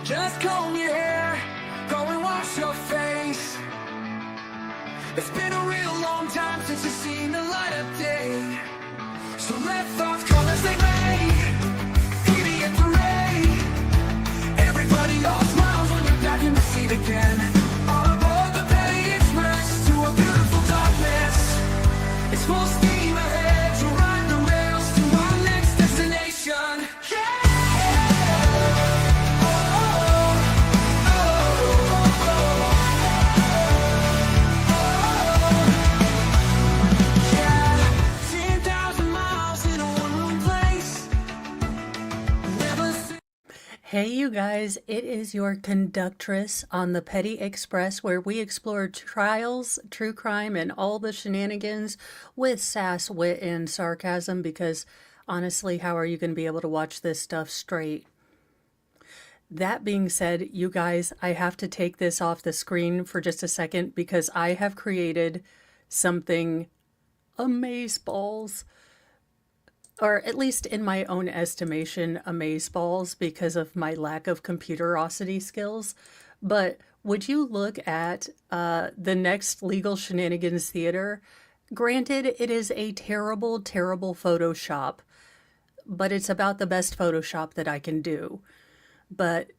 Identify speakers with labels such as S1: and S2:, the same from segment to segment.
S1: Just comb your hair, go and wash your face. It's been a real long time since you've seen the light of day. So let thoughts come as they may, beauty and parade. Everybody all smiles when you're back in the seat again. All aboard the Petty Express to a beautiful darkness. It's full steam ahead to ride the rails to our next destination. Yeah!
S2: Hey you guys, it is your conductress on the Petty Express, where we explore trials, true crime, and all the shenanigans with sass, wit, and sarcasm, because honestly, how are you going to be able to watch this stuff straight? That being said, you guys, I have to take this off the screen for just a second because I have created something amazeballs. Or at least in my own estimation, amazeballs, because of my lack of computerosity skills. But would you look at the next Legal Shenanigans Theater? Granted, it is a terrible, terrible Photoshop, but it's about the best Photoshop that I can do. But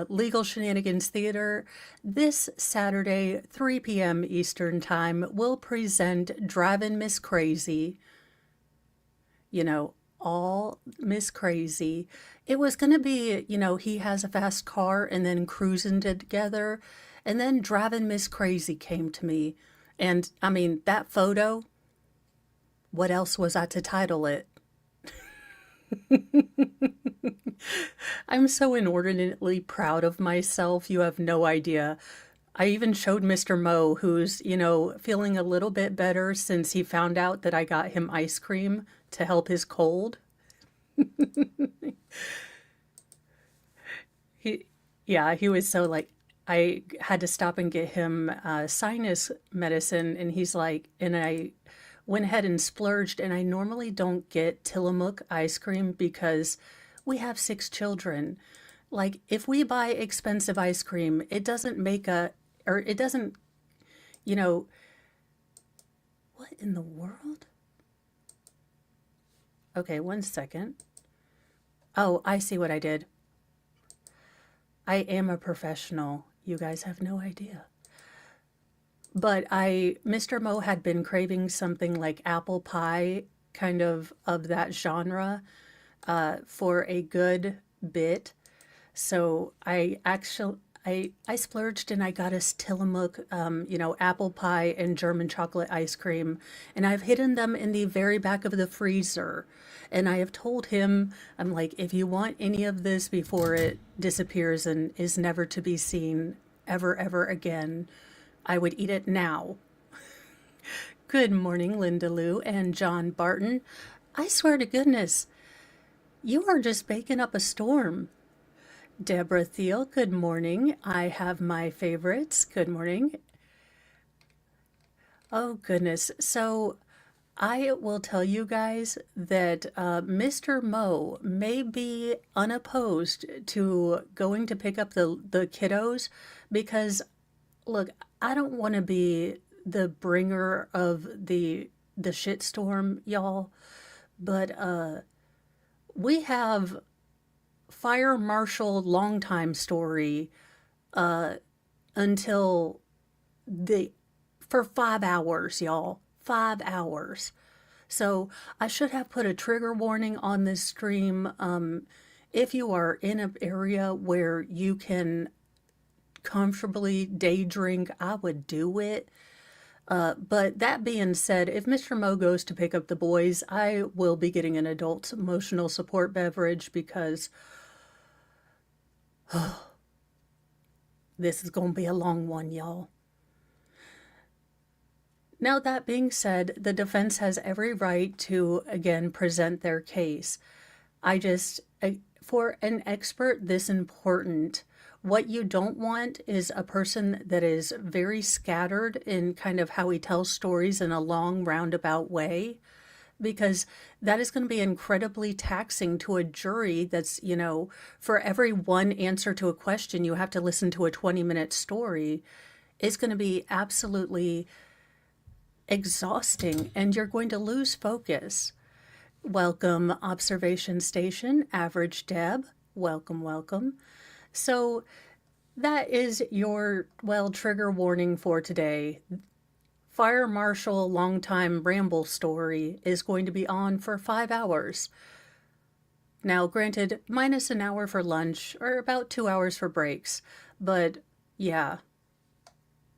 S2: Legal Shenanigans Theater, this Saturday, 3 p.m. Eastern Time, will present Driving Miss Crazy. You know, all Miss Crazy. It was going to be, you know, he has a fast car and then cruising together. And then Driving Miss Crazy came to me. And I mean, that photo, what else was I to title it? I'm so inordinately proud of myself. You have no idea. I even showed Mr. Mo, who's, you know, feeling a little bit better since he found out that I got him ice cream to help his cold. He was so like, I had to stop and get him sinus medicine, and he's like, and I went ahead and splurged, and I normally don't get Tillamook ice cream because we have 6 children. Like, if we buy expensive ice cream, it doesn't make it doesn't, you know, what in the world? Okay, one second. Oh, I see what I did. I am a professional. You guys have no idea. But Mr. Mo had been craving something like apple pie, kind of that genre, for a good bit. So I splurged and I got us Tillamook, you know, apple pie and German chocolate ice cream. And I've hidden them in the very back of the freezer. And I have told him, I'm like, if you want any of this before it disappears and is never to be seen ever, ever again, I would eat it now. Good morning, Linda Lou and John Barton. I swear to goodness, you are just baking up a storm. Deborah Thiel, good morning. I have my favorites. Good morning. Oh, goodness. So I will tell you guys that Mr. Mo may be unopposed to going to pick up the kiddos because, look, I don't want to be the bringer of the shitstorm, y'all, but we have fire marshal longtime story until for 5 hours, y'all. 5 hours. So I should have put a trigger warning on this stream. If you are in an area where you can comfortably day drink, I would do it. But that being said, if Mr. Mo goes to pick up the boys, I will be getting an adult emotional support beverage because this is going to be a long one, y'all. Now, that being said, the defense has every right to, again, present their case. For an expert this important, what you don't want is a person that is very scattered in kind of how he tells stories in a long roundabout way. because that is going to be incredibly taxing to a jury that's, for every one answer to a question, you have to listen to a 20-minute story. It's going to be absolutely exhausting and you're going to lose focus. Welcome, Observation Station, Average Deb. Welcome, welcome. So that is your, trigger warning for today. Fire Marshal Longtime Ramble Story is going to be on for 5 hours. Now, granted, minus an hour for lunch, or about 2 hours for breaks. But, yeah,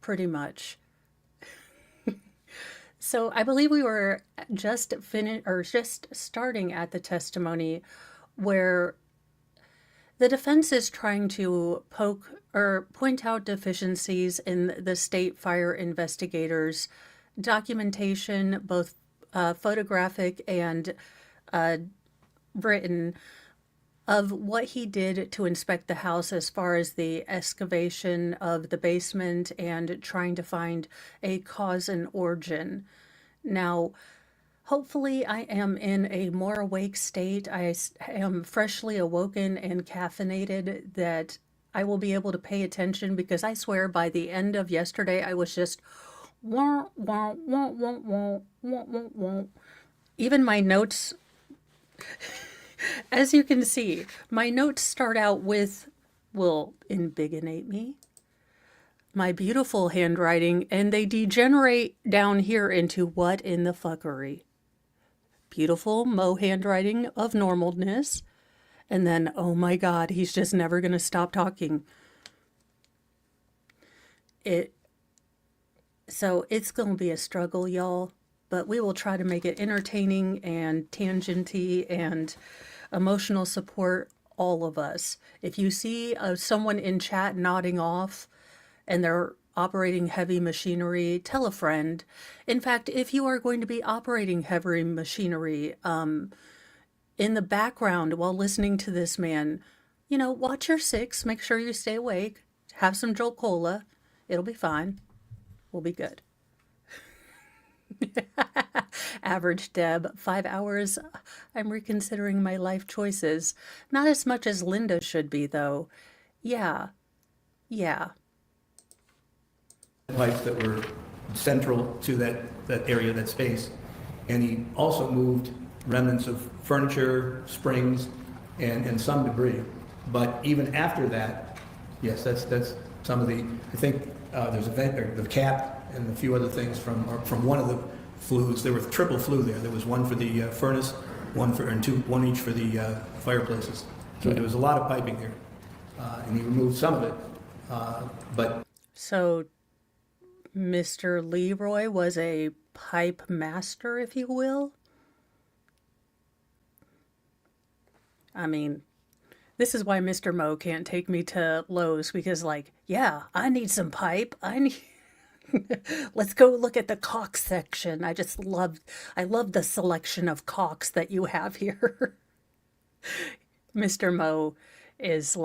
S2: pretty much. So I believe we were just starting at the testimony where the defense is trying to point out deficiencies in the state fire investigators' documentation, both photographic and written, of what he did to inspect the house as far as the excavation of the basement and trying to find a cause and origin. Now, hopefully I am in a more awake state. I am freshly awoken and caffeinated that I will be able to pay attention, because I swear by the end of yesterday I was just wah, wah, wah, wah, wah, wah, wah, wah. Even my notes, as you can see, my notes start out with, will inbigonate me, my beautiful handwriting, and they degenerate down here into what in the fuckery. Beautiful Mo handwriting of normalness, and then, oh my God, he's just never going to stop talking. So it's going to be a struggle, y'all, but we will try to make it entertaining and tangenty and emotional support all of us. If you see someone in chat nodding off and they're operating heavy machinery, tell a friend. In fact, if you are going to be operating heavy machinery in the background while listening to this man, watch your six, make sure you stay awake, have some Jolt Cola, it'll be fine. We'll be good. Average Deb, 5 hours. I'm reconsidering my life choices. Not as much as Linda should be, though. Yeah.
S3: Pipes that were central to that area, that space. And he also moved remnants of furniture, springs, and some debris. But even after that, yes, that's some of the, I think there's a vent, or the cap, and a few other things from one of the flues. There were triple flue there. There was one for the furnace, one each for the fireplaces. So there was a lot of piping there. And he removed some of it. But
S2: So Mr. Leroy was a pipe master, if you will. I mean, this is why Mr. Mo can't take me to Lowe's, because, yeah, I need some pipe. Let's go look at the caulk section. I love the selection of caulks that you have here. Mr. Mo is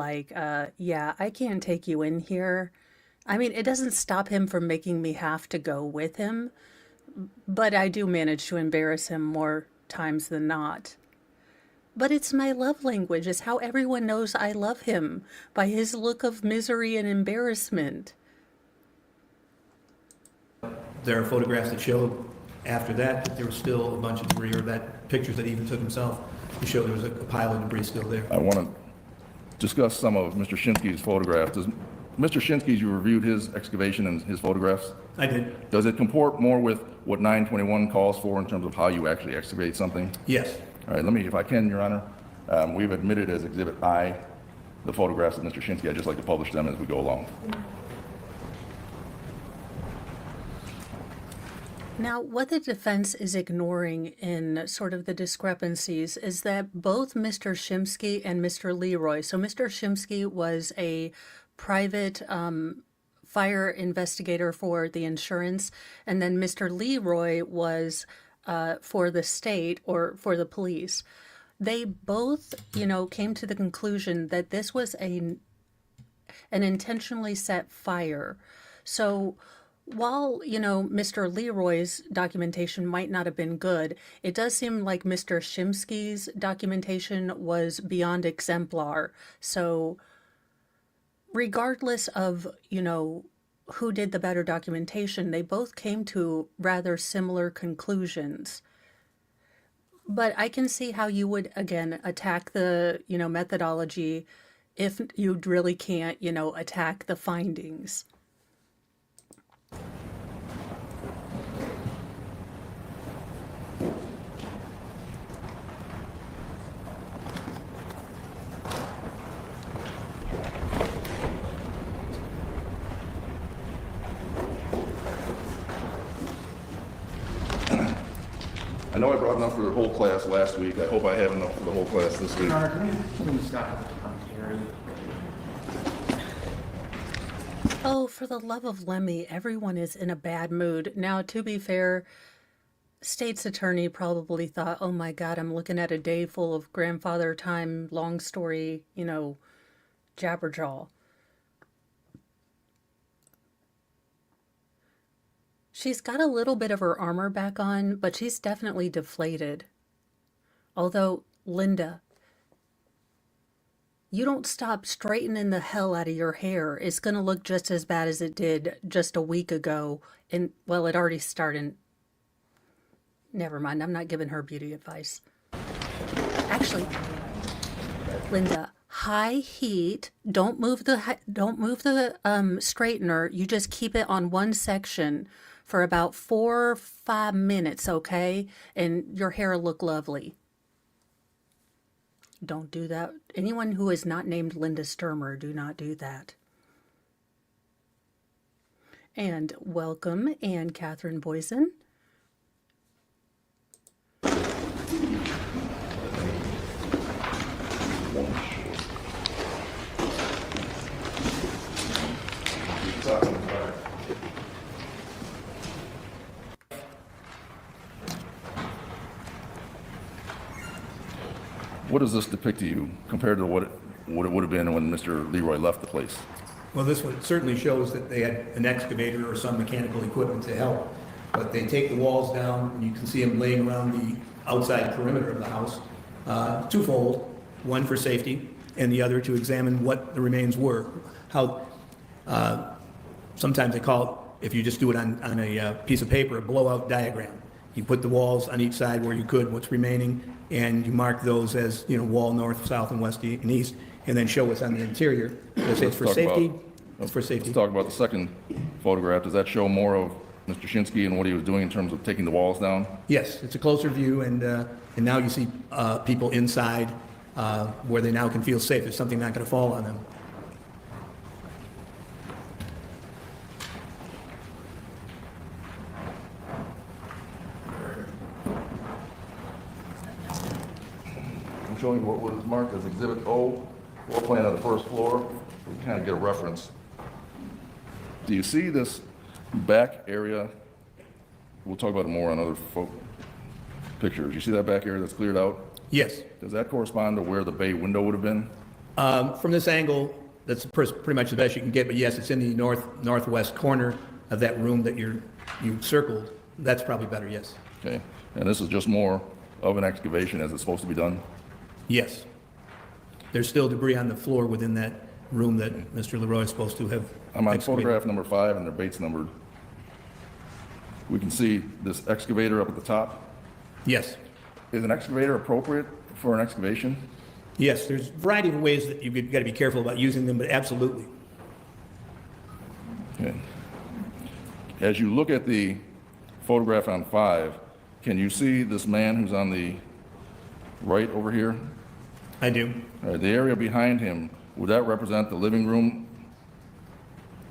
S2: yeah, I can't take you in here. I mean, it doesn't stop him from making me have to go with him, but I do manage to embarrass him more times than not. But it's my love language. It's how everyone knows I love him, by his look of misery and embarrassment.
S3: there are photographs that show after that there was still a bunch of debris, or that pictures that he even took himself to show there was a pile of debris still there.
S4: I want to discuss some of Mr. Shinsky's photographs. Does Mr. Shinsky, you reviewed his excavation and his photographs?
S3: I did.
S4: Does it comport more with what 921 calls for in terms of how you actually excavate something?
S3: Yes.
S4: All right, let me, if I can, Your Honor, we've admitted as Exhibit I the photographs of Mr. Shinsky. I'd just like to publish them as we go along.
S2: Now, what the defense is ignoring in sort of the discrepancies is that both Mr. Shimsky and Mr. Leroy, so Mr. Shimsky was a private fire investigator for the insurance, and then Mr. Leroy was for the state or for the police. They both, came to the conclusion that this was an intentionally set fire. So While, Mr. Leroy's documentation might not have been good, it does seem like Mr. Shimsky's documentation was beyond exemplar. So, regardless of, who did the better documentation, they both came to rather similar conclusions. But I can see how you would, again, attack the, methodology if you really can't, attack the findings.
S4: I know I brought enough for the whole class last week. I hope I have enough for the whole class this week.
S5: Please stop comparing.
S2: Oh, for the love of Lemmy, everyone is in a bad mood. Now, to be fair, state's attorney probably thought, oh my God, I'm looking at a day full of grandfather time, long story, jabberjaw. She's got a little bit of her armor back on, but she's definitely deflated. Although, Linda, you don't stop straightening the hell out of your hair, it's going to look just as bad as it did just a week ago. And, well, it already started. Never mind, I'm not giving her beauty advice. Actually, Linda, high heat, don't move the straightener, you just keep it on one section for about 4 or 5 minutes, okay? And your hair will look lovely. Don't do that. Anyone who is not named Linda Stermer, do not do that. And welcome, Anne Catherine Boyson.
S4: What does this depict to you compared to what it would have been when Mr. Leroy left the place?
S3: Well, this one certainly shows that they had an excavator or some mechanical equipment to help. But they take the walls down, and you can see them laying around the outside perimeter of the house, twofold, one for safety, and the other to examine what the remains were. How sometimes they call it, if you just do it on a piece of paper, a blowout diagram. You put the walls on each side where you could, what's remaining, and you mark those as, wall north, south, and west, and east, and then show what's on the interior. It's for safety. It's for safety.
S4: Let's talk about the second photograph. Does that show more of Mr. Shinsky and what he was doing in terms of taking the walls down?
S3: Yes, it's a closer view, and now you see people inside where they now can feel safe. There's something not going to fall on them.
S4: I'm showing you what was marked as Exhibit O, floor plan of the first floor. We can kind of get a reference. Do you see this back area? We'll talk about it more on other pictures. You see that back area that's cleared out?
S3: Yes.
S4: Does that correspond to where the bay window would have been?
S3: From this angle, that's pretty much the best you can get, but yes, it's in the northwest corner of that room that you circled. That's probably better, yes.
S4: Okay. And this is just more of an excavation as it's supposed to be done?
S3: Yes. There's still debris on the floor within that room that Mr. Leroy is supposed to have
S4: I'm on
S3: excavated.
S4: photograph number 5, and they're Bates numbered. We can see this excavator up at the top.
S3: Yes.
S4: Is an excavator appropriate for an excavation?
S3: Yes, there's a variety of ways that you've got to be careful about using them, but absolutely.
S4: Okay. As you look at the photograph on 5, can you see this man who's on the right over here?
S3: I do.
S4: All right, the area behind him, would that represent the living room?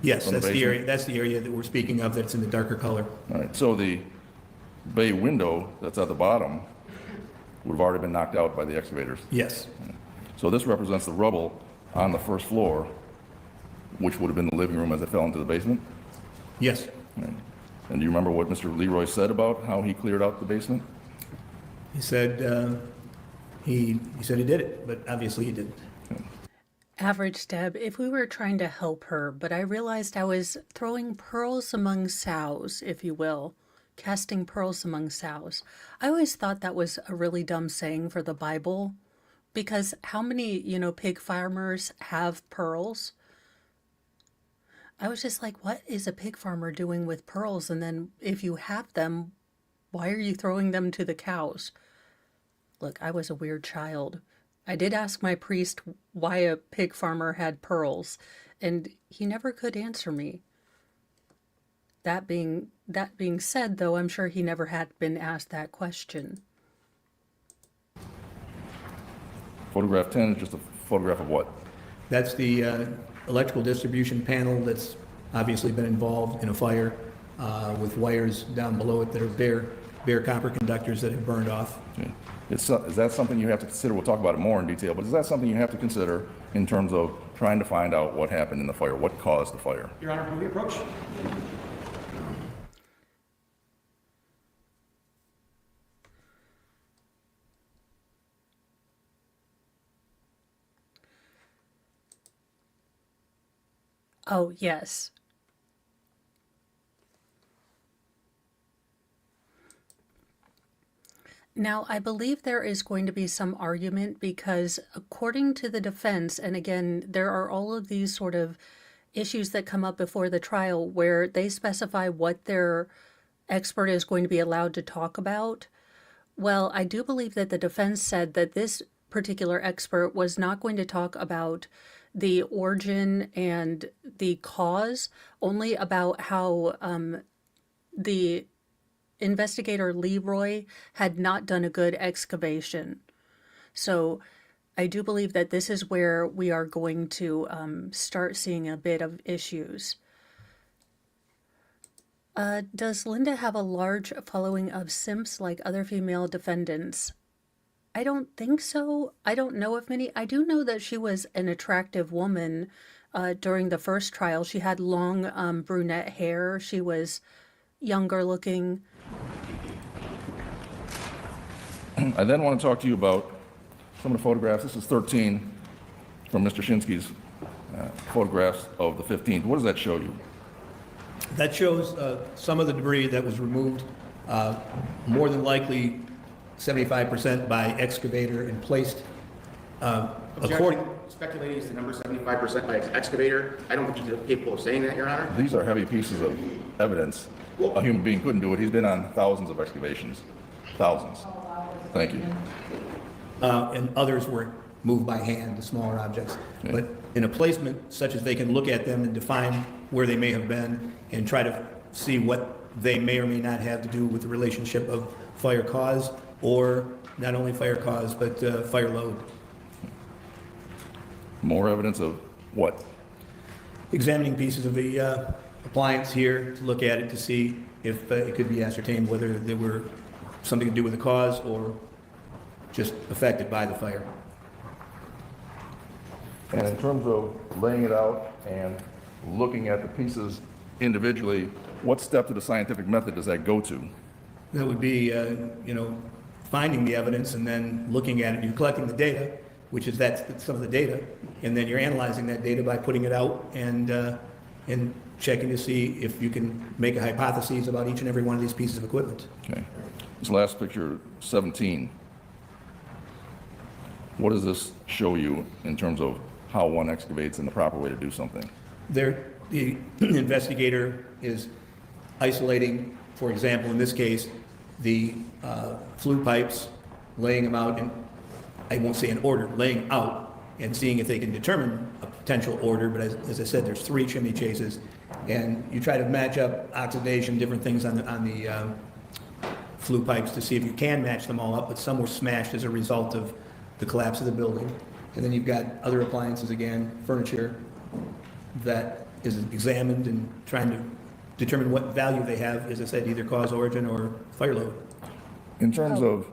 S3: Yes,
S4: From the
S3: that's the
S4: basement?
S3: area. That's the area that we're speaking of. That's in the darker color.
S4: All right, so the bay window that's at the bottom would have already been knocked out by the excavators.
S3: Yes.
S4: So this represents the rubble on the first floor, which would have been the living room as it fell into the basement?
S3: Yes.
S4: All right. And do you remember what Mr. Leroy said about how he cleared out the basement?
S3: He said he said he did it, but obviously he didn't.
S2: Average Deb, if we were trying to help her, but I realized I was throwing pearls among sows, if you will, casting pearls among sows. I always thought that was a really dumb saying for the Bible, because how many, pig farmers have pearls? I was just like, what is a pig farmer doing with pearls? And then if you have them, why are you throwing them to the cows? Look, I was a weird child. I did ask my priest why a pig farmer had pearls, and he never could answer me. That being said, though, I'm sure he never had been asked that question.
S4: Photograph 10 is just a photograph of what?
S3: That's the electrical distribution panel that's obviously been involved in a fire with wires down below it that are bare copper conductors that have burned off.
S4: Okay. Is that something you have to consider? We'll talk about it more in detail, but is that something you have to consider in terms of trying to find out what happened in the fire, what caused the fire?
S5: Your Honor, can we approach?
S2: Oh, yes. Now, I believe there is going to be some argument because, according to the defense, and again, there are all of these sort of issues that come up before the trial where they specify what their expert is going to be allowed to talk about. Well, I do believe that the defense said that this particular expert was not going to talk about the origin and the cause, only about how the investigator Leroy had not done a good excavation. So I do believe that this is where we are going to start seeing a bit of issues. Does Linda have a large following of simps like other female defendants? I don't think so. I don't know of many. I do know that she was an attractive woman during the first trial. She had long brunette hair. She was younger looking.
S4: I then want to talk to you about some of the photographs. This is 13 from Mr. Shinsky's photographs of the 15th. What does that show you?
S3: That shows some of the debris that was removed, more than likely 75% by excavator and placed according.
S5: Objection. Speculating is the number 75% by excavator. I don't think he's capable of saying that, Your Honor.
S4: These are heavy pieces of evidence. A human being couldn't do it. He's been on thousands of excavations. Thousands. Thank you.
S3: And others were moved by hand, the smaller objects.
S4: Okay.
S3: But in a placement such as they can look at them and define where they may have been and try to see what they may or may not have to do with the relationship of fire cause, or not only fire cause, but fire load.
S4: More evidence of what?
S3: Examining pieces of the appliance here to look at it to see if it could be ascertained whether there were something to do with the cause or just affected by the fire.
S4: And in terms of laying it out and looking at the pieces individually, what step to the scientific method does that go to?
S3: That would be, finding the evidence and then looking at it. You're collecting the data, which is that's some of the data, and then you're analyzing that data by putting it out and checking to see if you can make a hypothesis about each and every one of these pieces of equipment.
S4: Okay. This last picture, 17. What does this show you in terms of how one excavates and the proper way to do something?
S3: There, the investigator is isolating, for example, in this case, the flue pipes, laying them out in, I won't say in order, laying out and seeing if they can determine a potential order, but as I said, there's 3 chimney chases, and you try to match up oxidation, different things on the flue pipes to see if you can match them all up, but some were smashed as a result of the collapse of the building. And then you've got other appliances again, furniture, that is examined and trying to determine what value they have, as I said, either cause, origin, or fire load.
S4: In terms of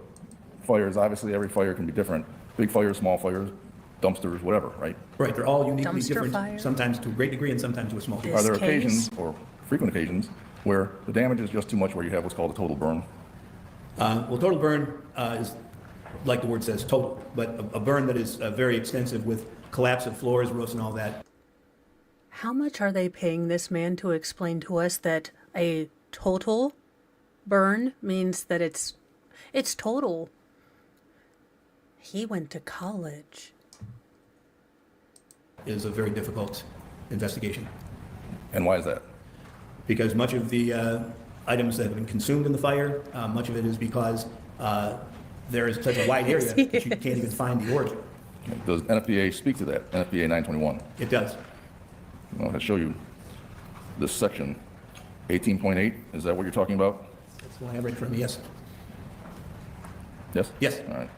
S4: fires, obviously every fire can be different. Big fires, small fires, dumpsters, whatever, right?
S3: Right, they're all uniquely
S2: Dumpster
S3: different,
S2: fire.
S3: sometimes to a great degree and sometimes to a small degree.
S4: Are there
S2: case?
S4: occasions, or frequent occasions, where the damage is just too much, where you have what's called a total burn?
S3: Well, total burn is, like the word says, total, but a burn that is very extensive with collapse of floors, roofs, and all that.
S2: How much are they paying this man to explain to us that a total burn means that it's total? He went to college.
S3: Is a very difficult investigation
S4: And why is that?
S3: because much of the items that have been consumed in the fire, much of it is because there is such a wide area that you can't even find the origin.
S4: Does NFPA speak to that, NFPA 921?
S3: It does.
S4: Well, I'll show you this section, 18.8, is that what you're talking about?
S3: That's the one I read from, yes.
S4: Yes?
S3: Yes.
S4: All right.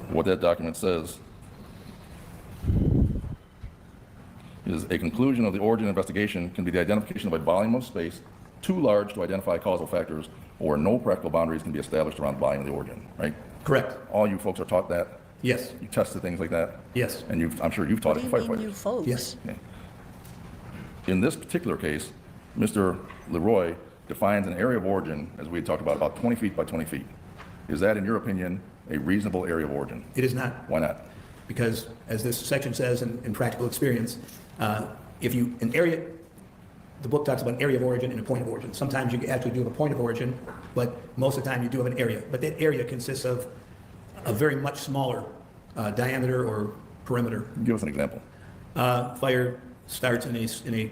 S4: What that document says is a conclusion of the origin investigation can be the identification of a volume of space too large to identify causal factors or no practical boundaries can be established around the volume of the origin, right?
S3: Correct.
S4: All you folks are taught that?
S3: Yes.
S4: You tested things like that?
S3: Yes.
S4: And I'm sure you've taught
S2: What
S4: it
S2: do
S4: to
S2: you mean,
S4: firefighters?
S2: you folks?
S3: Yes.
S4: Okay. In this particular case, Mr. Leroy defines an area of origin, as we had talked about 20 feet by 20 feet. Is that, in your opinion, a reasonable area of origin?
S3: It is not.
S4: Why not?
S3: Because as this section says in practical experience, the book talks about an area of origin and a point of origin. Sometimes you actually do have a point of origin, but most of the time you do have an area. But that area consists of a very much smaller diameter or perimeter.
S4: Give us an example.
S3: Fire starts in a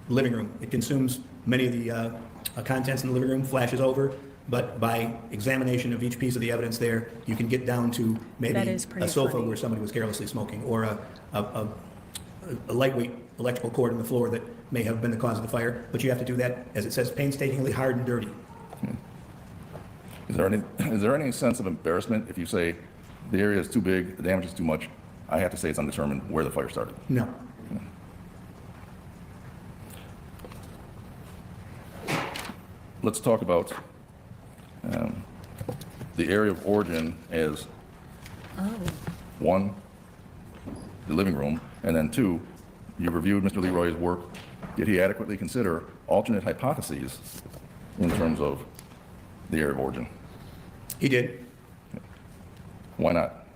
S3: living room. It consumes many of the contents in the living room, flashes over, but by examination of each piece of the evidence there, you can get down to maybe
S2: That is pretty
S3: a sofa
S2: funny.
S3: where somebody was carelessly smoking, or a lightweight electrical cord on the floor that may have been the cause of the fire. But you have to do that, as it says, painstakingly, hard and dirty.
S4: Is there any sense of embarrassment if you say the area is too big, the damage is too much? I have to say it's undetermined where the fire started.
S3: No.
S4: Let's talk about the area of origin as one, the living room, and then two, you reviewed Mr. Leroy's work. Did he adequately consider alternate hypotheses in terms of the area of origin?
S3: He did.
S4: Why not?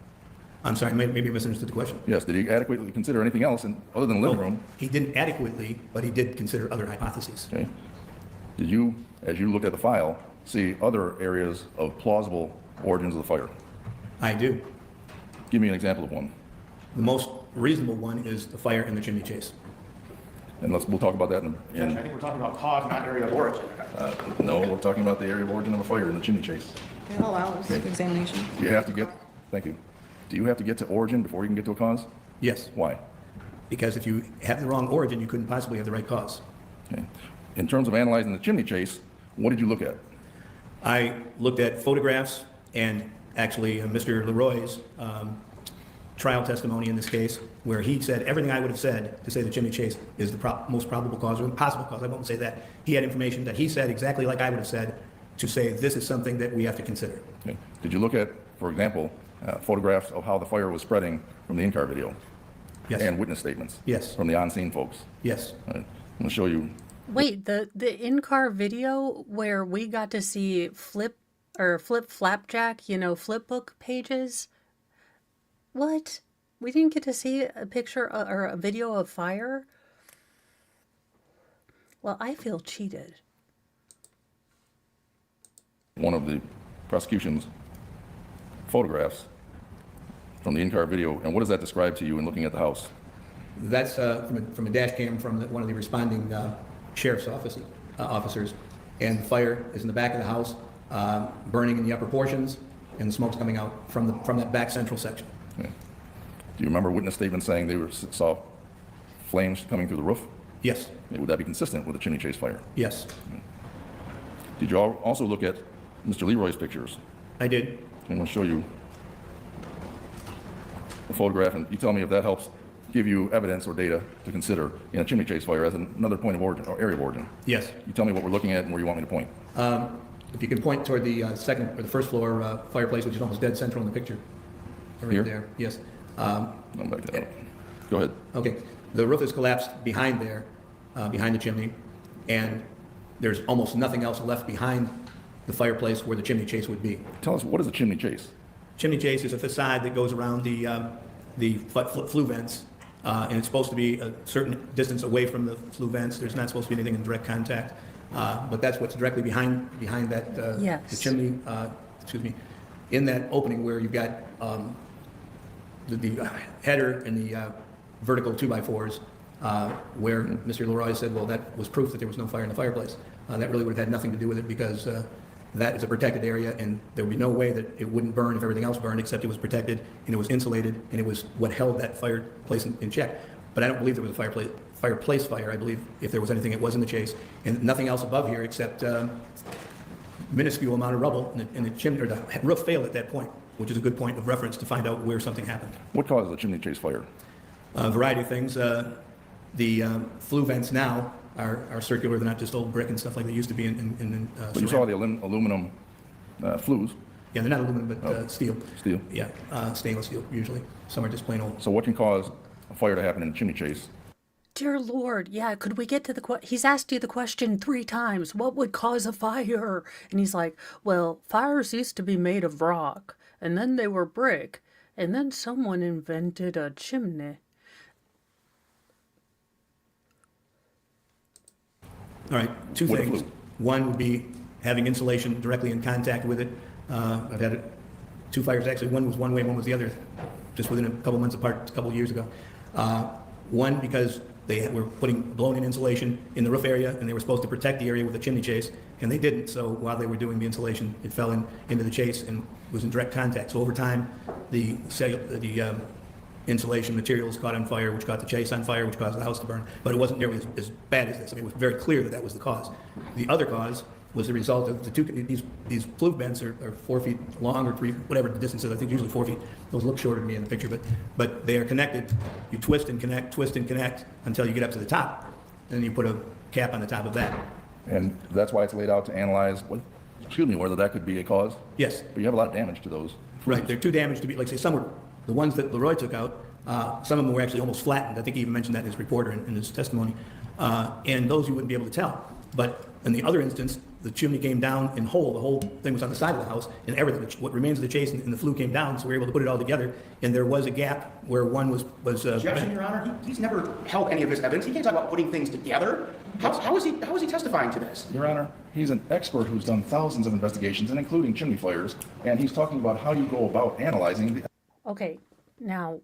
S3: I'm sorry, maybe I misunderstood the question.
S4: Yes, did he adequately consider anything else other than the living room?
S3: He didn't adequately, but he did consider other hypotheses.
S4: Okay. Did you, as you looked at the file, see other areas of plausible origins of the fire?
S3: I do.
S4: Give me an example of one.
S3: The most reasonable one is the fire in the chimney chase.
S4: And we'll talk about that
S5: Judge, I think we're talking about cause, not area of origin.
S4: no, we're talking about the area of origin of a fire in the chimney chase.
S6: It allows examination.
S4: Do you have to get, thank you. Do you have to get to origin before you can get to a cause?
S3: Yes,
S4: Why?
S3: because if you have the wrong origin, you couldn't possibly have the right cause.
S4: Okay. In terms of analyzing the chimney chase, what did you look at?
S3: I looked at photographs and actually Mr. Leroy's trial testimony in this case, where he said everything I would have said to say the chimney chase is the most probable cause or possible cause. I won't say that. He had information that he said exactly like I would have said to say this is something that we have to consider.
S4: Okay. Did you look at, for example, photographs of how the fire was spreading from the in-car video?
S3: Yes.
S4: And witness statements?
S3: Yes.
S4: From the on-scene folks?
S3: Yes.
S4: All right. I'm going to show you.
S2: Wait, the in-car video where we got to see flip flapjack, flip book pages? What? We didn't get to see a picture or a video of fire? Well, I feel cheated.
S4: One of the prosecution's photographs from the in-car video, and what does that describe to you in looking at the house?
S3: That's from a dash cam from one of the responding sheriff's officers. And the fire is in the back of the house, burning in the upper portions, and the smoke's coming out from that back central section.
S4: Okay. Do you remember witness statements saying they saw flames coming through the roof?
S3: Yes,
S4: Would that be consistent with the chimney chase fire?
S3: yes,
S4: Did you also look at Mr. Leroy's pictures?
S3: I did.
S4: I'm going to show you the photograph, and you tell me if that helps give you evidence or data to consider in a chimney chase fire as another point of origin or area of origin.
S3: Yes.
S4: You tell me what we're looking at and where you want me to point.
S3: If you can point toward the second or the first floor fireplace, which is almost dead central in the picture. Right
S4: Here?
S3: there, yes.
S4: I'm back that up. Go ahead.
S3: Okay, the roof is collapsed behind there, behind the chimney, and there's almost nothing else left behind the fireplace where the chimney chase would be.
S4: Tell us, what is a chimney chase?
S3: Chimney chase is a facade that goes around flue vents, and it's supposed to be a certain distance away from the flue vents. There's not supposed to be anything in direct contact, but that's what's directly behind that
S2: Yes.
S3: the chimney. In that opening where you've got the header and the vertical 2x4s, where Mr. Leroy said, well, that was proof that there was no fire in the fireplace. That really would have had nothing to do with it because that is a protected area and there would be no way that it wouldn't burn if everything else burned, except it was protected and it was insulated and it was what held that fireplace in check. But I don't believe there was a fireplace fire. I believe if there was anything, it was in the chase, and nothing else above here except minuscule amount of rubble, and the chimney or the roof failed at that point, which is a good point of reference to find out where something happened.
S4: What caused the chimney chase fire?
S3: A variety of things. The flue vents now are circular. They're not just old brick and stuff like they used to be in
S4: But you saw the aluminum flues.
S3: Yeah, they're not aluminum, but steel.
S4: Steel.
S3: Yeah, stainless steel usually. Some are just plain old.
S4: So what can cause a fire to happen in a chimney chase?
S2: Dear Lord, yeah, could we get to the he's asked you the question 3 times. What would cause a fire? And he's like, well, fires used to be made of rock, and then they were brick, and then someone invented a chimney.
S3: All right, 2
S4: What a
S3: things.
S4: flue.
S3: One would be having insulation directly in contact with it. I've had 2 fires, actually. One was one way, one was the other, just within a couple months apart, a couple of years ago. One, because they were putting blown-in insulation in the roof area, and they were supposed to protect the area with a chimney chase, and they didn't. So while they were doing the insulation, it fell into the chase and was in direct contact. So over time, the insulation materials caught on fire, which caught the chase on fire, which caused the house to burn. But it wasn't nearly as bad as this. I mean, it was very clear that that was the cause. The other cause was the result of these flue vents are 4 feet long or 3, whatever the distance is. I think usually 4 feet. Those look shorter to me in the picture, but they are connected. You twist and connect until you get up to the top, and then you put a cap on the top of that.
S4: And that's why it's laid out to analyze, whether that could be a cause?
S3: Yes,
S4: But you have a lot of damage to those.
S3: right. They're too damaged to be, like say, some were, the ones that Leroy took out, some of them were actually almost flattened. I think he even mentioned that in his report or in his testimony. And those you wouldn't be able to tell. But in the other instance, the chimney came down in whole. The whole thing was on the side of the house, and everything, what remains of the chase and the flue came down, so we were able to put it all together. And there was a gap where one was
S5: Objection, Your Honor. He's never held any of this evidence. He can't talk about putting things together. How is he testifying to this?
S4: Your Honor, he's an expert who's done thousands of investigations, and including chimney fires, and he's talking about how you go about analyzing the
S2: Okay, now,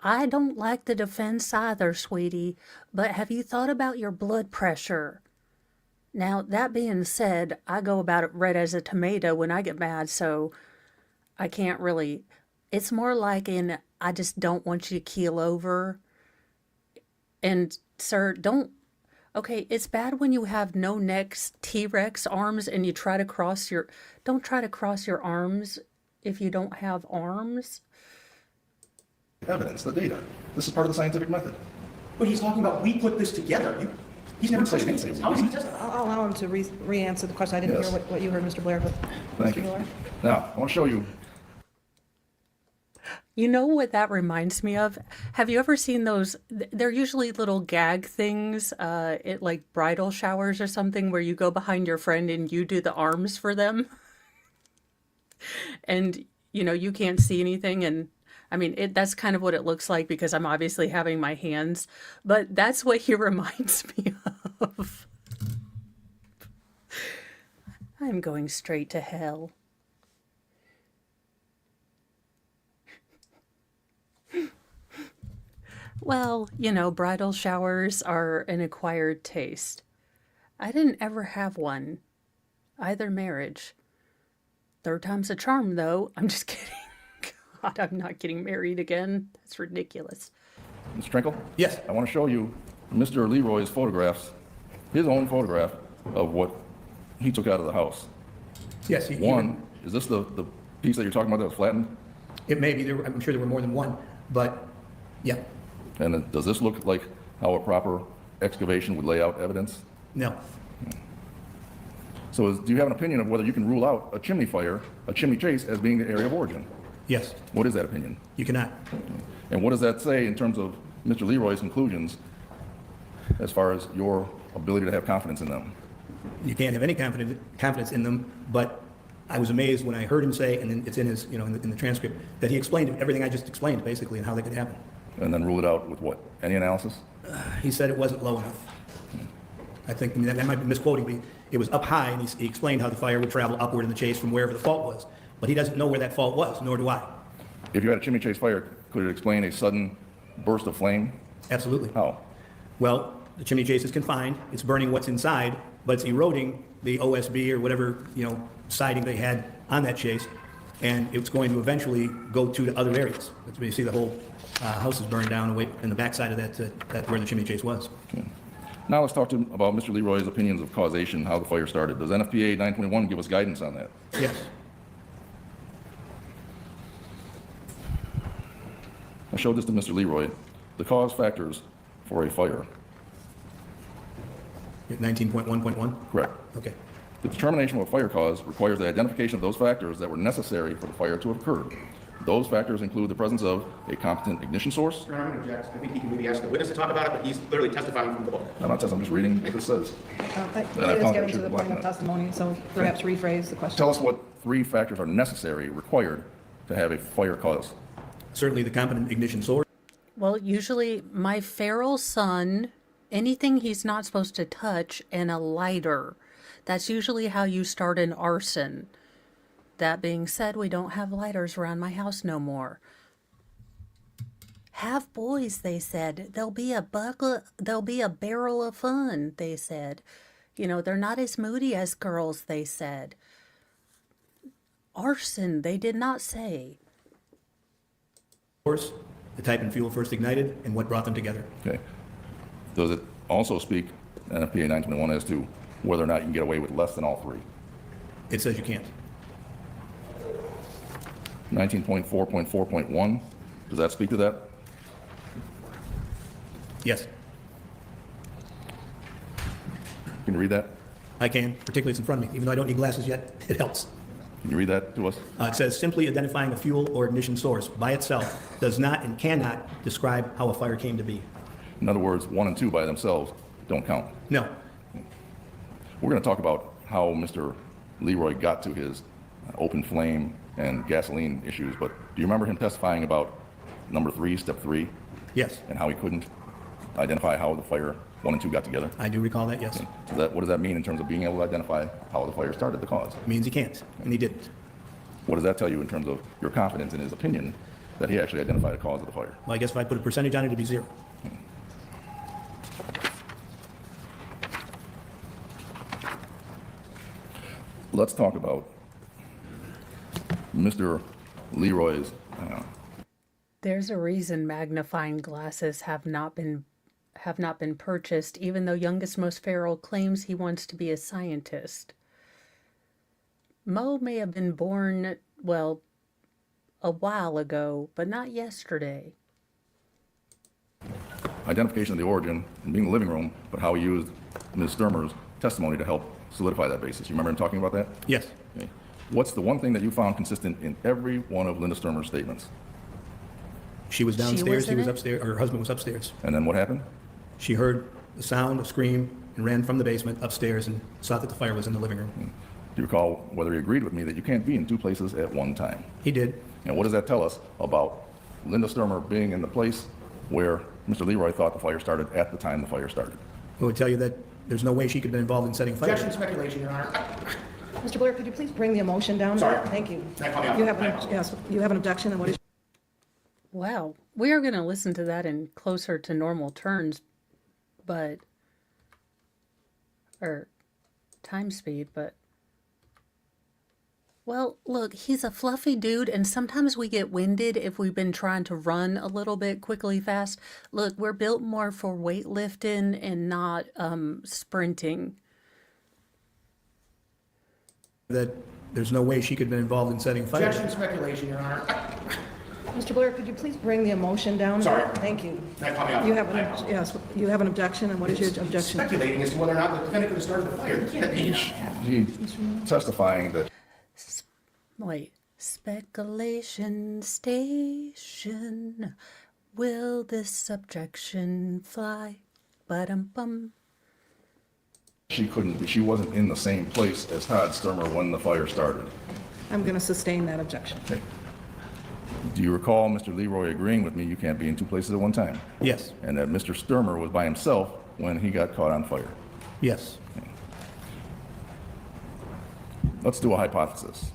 S2: I don't like the defense either, sweetie, but have you thought about your blood pressure? Now, that being said, I go about it red as a tomato when I get mad, so I can't really. It's more like I just don't want you to keel over. And, sir, don't. Okay, it's bad when you have no necks, T-Rex arms, and you try to cross your. Don't try to cross your arms if you don't have arms.
S4: evidence, the data. This is part of the scientific method.
S5: But he's talking about we put this together. He's never said anything. How is he testifying?
S6: I'll allow him to re-answer the question. I didn't
S4: Yes.
S6: hear what you heard, Mr. Blair, but.
S4: Thank you.
S6: Mr. Miller?
S4: Now, I want to show you.
S2: You know what that reminds me of? Have you ever seen those? They're usually little gag things, at like bridal showers or something, where you go behind your friend and you do the arms for them. And, you can't see anything. And I mean, that's kind of what it looks like because I'm obviously having my hands, but that's what he reminds me of. I'm going straight to hell. Well, bridal showers are an acquired taste. I didn't ever have one, either marriage. 3rd time's a charm, though. I'm just kidding. God, I'm not getting married again. That's ridiculous.
S4: Mr. Trinkle?
S3: Yes.
S4: I want to show you Mr. Leroy's photographs, his own photograph of what he took out of the house.
S3: Yes.
S4: One, is this the piece that you're talking about that was flattened?
S3: It may be. I'm sure there were more than one, but yeah.
S4: And then does this look like how a proper excavation would lay out evidence?
S3: No.
S4: So do you have an opinion of whether you can rule out a chimney fire, a chimney chase, as being the area of origin?
S3: Yes.
S4: What is that opinion?
S3: You cannot.
S4: And what does that say in terms of Mr. Leroy's conclusions as far as your ability to have confidence in them?
S3: You can't have any confidence in them, but I was amazed when I heard him say, and then it's in his, in the transcript, that he explained everything I just explained, basically, and how that could happen.
S4: And then rule it out with what? Any analysis?
S3: He said it wasn't low enough. I think, that might be misquoting, but it was up high, and he explained how the fire would travel upward in the chase from wherever the fault was. But he doesn't know where that fault was, nor do I.
S4: If you had a chimney chase fire, could it explain a sudden burst of flame?
S3: Absolutely.
S4: How?
S3: Well, the chimney chase is confined, it's burning what's inside, but it's eroding the OSB or whatever, siding they had on that chase, and it's going to eventually go to the other areas. That's where you see the whole house is burned down away in the backside of that where the chimney chase was.
S4: Okay. Now let's talk about Mr. Leroy's opinions of causation, how the fire started. Does NFPA 921 give us guidance on that?
S3: Yes.
S4: I showed this to Mr. Leroy. The cause factors for a fire.
S3: 19.1.1?
S4: Correct.
S3: Okay.
S4: The determination of a fire cause requires the identification of those factors that were necessary for the fire to have occurred. Those factors include the presence of a competent ignition source.
S5: Your Honor, I'm going to object. I think he can maybe ask the witness to talk about it, but he's literally testifying from the book.
S4: I'm not testifying, I'm just reading what this says.
S6: It is getting to the point of testimony, so perhaps rephrase the question.
S4: Tell us what 3 factors are necessary, required, to have a fire cause.
S3: Certainly the competent ignition source.
S2: Well, usually my feral son, anything he's not supposed to touch, and a lighter. That's usually how you start an arson. That being said, we don't have lighters around my house no more. Have boys, they said. There'll be a barrel of fun, they said. They're not as moody as girls, they said. Arson, they did not say.
S3: Source, the type and fuel first ignited, and what brought them together.
S4: Okay. Does it also speak, NFPA 921, as to whether or not you can get away with less than all 3?
S3: It says you can't.
S4: 19.4.4.1, does that speak to that?
S3: Yes,
S4: Can you read that?
S3: I can, particularly it's in front of me. Even though I don't need glasses yet, it helps.
S4: Can you read that to us?
S3: It says simply identifying a fuel or ignition source by itself does not and cannot describe how a fire came to be.
S4: In other words, 1 and 2 by themselves don't count.
S3: No,
S4: We're going to talk about how Mr. Leroy got to his open flame and gasoline issues, but do you remember him testifying about number 3, step 3,
S3: yes,
S4: and how he couldn't identify how the fire 1 and 2 got together?
S3: I do recall that, yes.
S4: So what does that mean in terms of being able to identify how the fire started, the cause?
S3: It means he can't, and he didn't.
S4: What does that tell you in terms of your confidence in his opinion that he actually identified the cause of the fire?
S3: Well, I guess if I put a percentage on it, it'd be 0.
S4: Let's talk about Mr. Leroy's
S2: There's a reason magnifying glasses have not been purchased, even though youngest most feral claims he wants to be a scientist. Mo may have been born, well, a while ago, but not yesterday.
S4: identification of the origin and being in the living room, but how he used Ms. Stermer's testimony to help solidify that basis. You remember him talking about that?
S3: Yes,
S4: Okay. What's the one thing that you found consistent in every one of Linda Stermer's statements?
S3: she was
S2: She
S3: downstairs,
S2: was
S3: he
S2: in
S3: was
S2: it?
S3: upstairs, or her husband was upstairs.
S4: And then what happened?
S3: She heard the sound, a scream, and ran from the basement upstairs and saw that the fire was in the living room.
S4: Do you recall whether he agreed with me that you can't be in 2 places at one time?
S3: He did.
S4: And what does that tell us about Linda Stermer being in the place where Mr. Leroy thought the fire started at the time the fire started?
S3: It would tell you that there's no way she could have been involved in setting fire.
S5: Objection, speculation, Your Honor.
S6: Mr. Blair, could you please bring the emotion down?
S5: Sorry.
S6: Thank you.
S5: Can I call me out?
S6: You have yes, you have an objection, and what is?
S2: Wow, we are going to listen to that in closer to normal turns, or time speed, but, well, look, he's a fluffy dude, and sometimes we get winded if we've been trying to run a little bit quickly fast. Look, we're built more for weightlifting and not sprinting.
S3: That there's no way she could have been involved in setting fire.
S5: Objection, speculation, Your Honor.
S6: Mr. Blair, could you please bring the emotion down?
S5: Sorry.
S6: Thank you.
S5: Can I call me out?
S6: You have yes, you have an objection, and what is your objection?
S5: Speculating as to whether or not the defendant could have started the fire. You can't be.
S4: He testifying that
S2: Wait, speculation station, will this objection fly? Ba-dum-bum.
S4: she wasn't in the same place as Todd Stermer when the fire started.
S6: I'm going to sustain that objection.
S4: Okay. Do you recall Mr. Leroy agreeing with me you can't be in two places at one time?
S3: Yes,
S4: And that Mr. Stermer was by himself when he got caught on fire?
S3: yes,
S4: Let's do a hypothesis.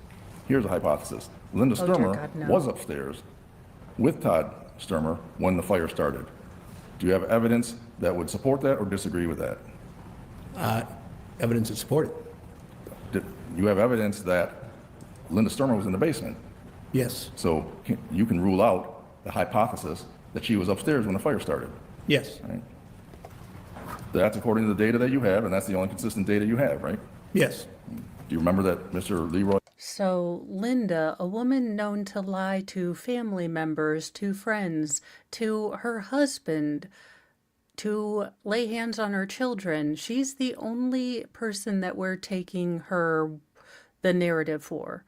S4: Here's a hypothesis. Linda
S2: Oh, dear
S4: Stermer
S2: God, no.
S4: was upstairs with Todd Stermer when the fire started. Do you have evidence that would support that or disagree with that?
S3: evidence to support it.
S4: You have evidence that Linda Stermer was in the basement.
S3: Yes,
S4: So you can rule out the hypothesis that she was upstairs when the fire started.
S3: yes,
S4: Right? That's according to the data that you have, and that's the only consistent data you have, right?
S3: yes,
S4: Do you remember that Mr. Leroy?
S2: So, Linda, a woman known to lie to family members, to friends, to her husband, to lay hands on her children, she's the only person that we're taking the narrative for.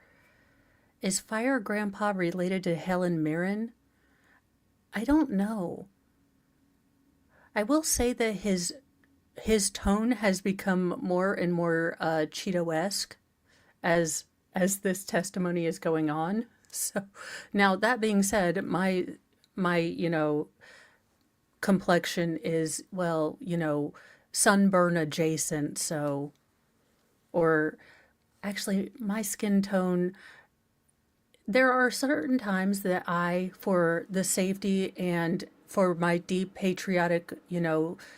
S2: Is Fire Grandpa related to Helen Mirren? I don't know. I will say that his tone has become more and more Cheeto-esque as this testimony is going on. So now that being said, my complexion is, well, sunburn adjacent, so, or actually my skin tone, there are certain times that I, for the safety and for my deep patriotic,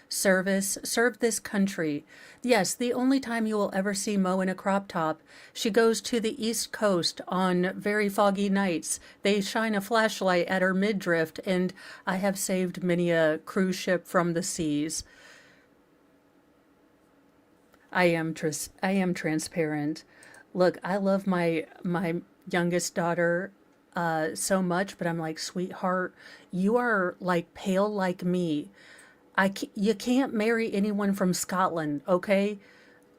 S2: service, serve this country. Yes, the only time you will ever see Mo in a crop top, she goes to the East Coast on very foggy nights. They shine a flashlight at her midriff, and I have saved many a cruise ship from the seas. I am transparent. Look, I love my youngest daughter so much, but I'm like, sweetheart, you are like pale like me. You can't marry anyone from Scotland, okay?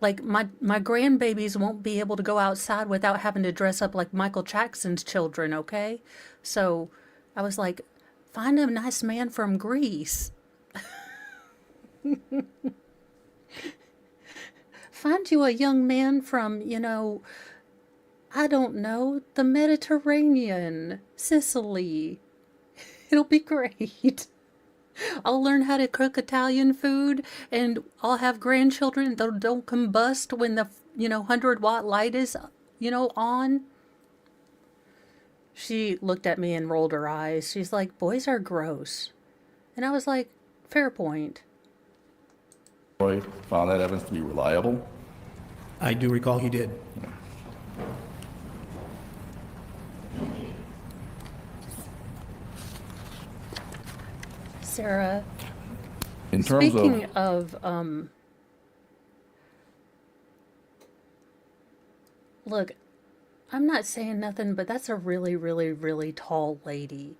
S2: Like my grandbabies won't be able to go outside without having to dress up like Michael Jackson's children, okay? So I was like, find a nice man from Greece. Find you a young man from, I don't know, the Mediterranean, Sicily. It'll be great. I'll learn how to cook Italian food, and I'll have grandchildren that don't combust when the 100-watt light is on. She looked at me and rolled her eyes. She's like, boys are gross. And I was like, fair point.
S4: Leroy found that evidence to be reliable?
S3: I do recall he did.
S2: Sarah,
S4: In terms
S2: speaking
S4: of,
S2: of, look, I'm not saying nothing, but that's a really, really, really tall lady.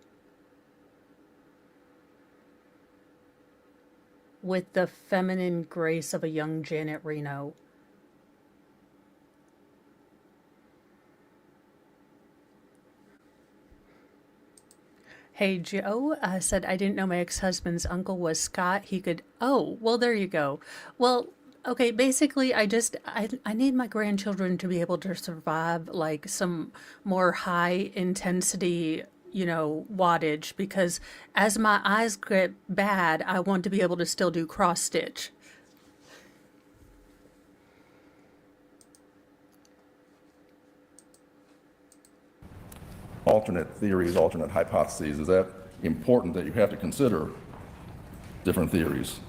S2: With the feminine grace of a young Janet Reno. Hey, Joe said, I didn't know my ex-husband's uncle was Scott. He could, oh, well, there you go. Well, okay, basically, I need my grandchildren to be able to survive like some more high intensity, wattage, because as my eyes get bad, I want to be able to still do cross stitch.
S4: alternate theories, alternate hypotheses, is that important that you have to consider different theories?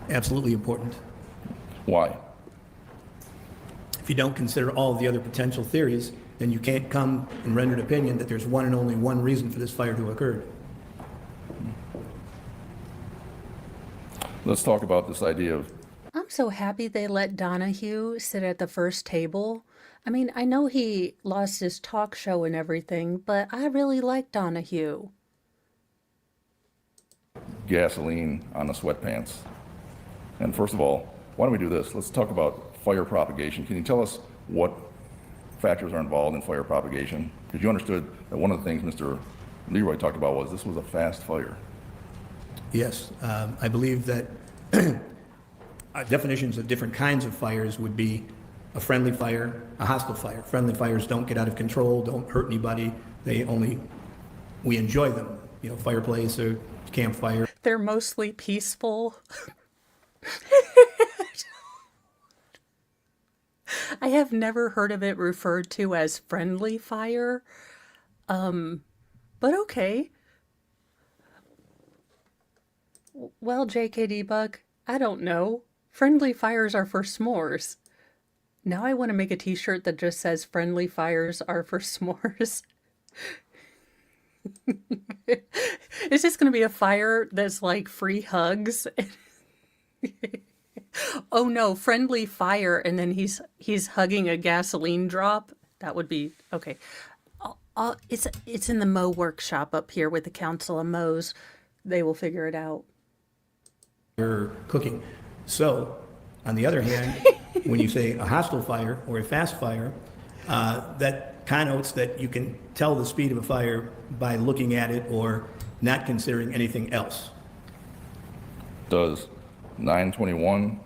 S3: Absolutely important.
S4: Why?
S3: If you don't consider all of the other potential theories, then you can't come and render an opinion that there's one and only one reason for this fire to have occurred.
S4: Let's talk about this idea of,
S2: I'm so happy they let Donahue sit at the first table. I mean, I know he lost his talk show and everything, but I really like Donahue.
S4: gasoline on the sweatpants. And first of all, why don't we do this? Let's talk about fire propagation. Can you tell us what factors are involved in fire propagation? Because you understood that one of the things Mr. Leroy talked about was this was a fast fire.
S3: Yes, I believe that definitions of different kinds of fires would be a friendly fire, a hostile fire. Friendly fires don't get out of control, don't hurt anybody. We enjoy them. You know, fireplace or campfire.
S2: They're mostly peaceful. I have never heard of it referred to as friendly fire. But okay. Well, JKD Buck, I don't know. Friendly fires are for s'mores. Now I want to make a t-shirt that just says friendly fires are for s'mores. It's just going to be a fire that's like free hugs. Oh no, friendly fire, and then he's hugging a gasoline drop. That would be okay. It's in the Mow workshop up here with the Council of Mows. They will figure it out.
S3: Cooking. So, on the other hand, when you say a hostile fire or a fast fire, that connotes that you can tell the speed of a fire by looking at it or not considering anything else.
S4: Does 921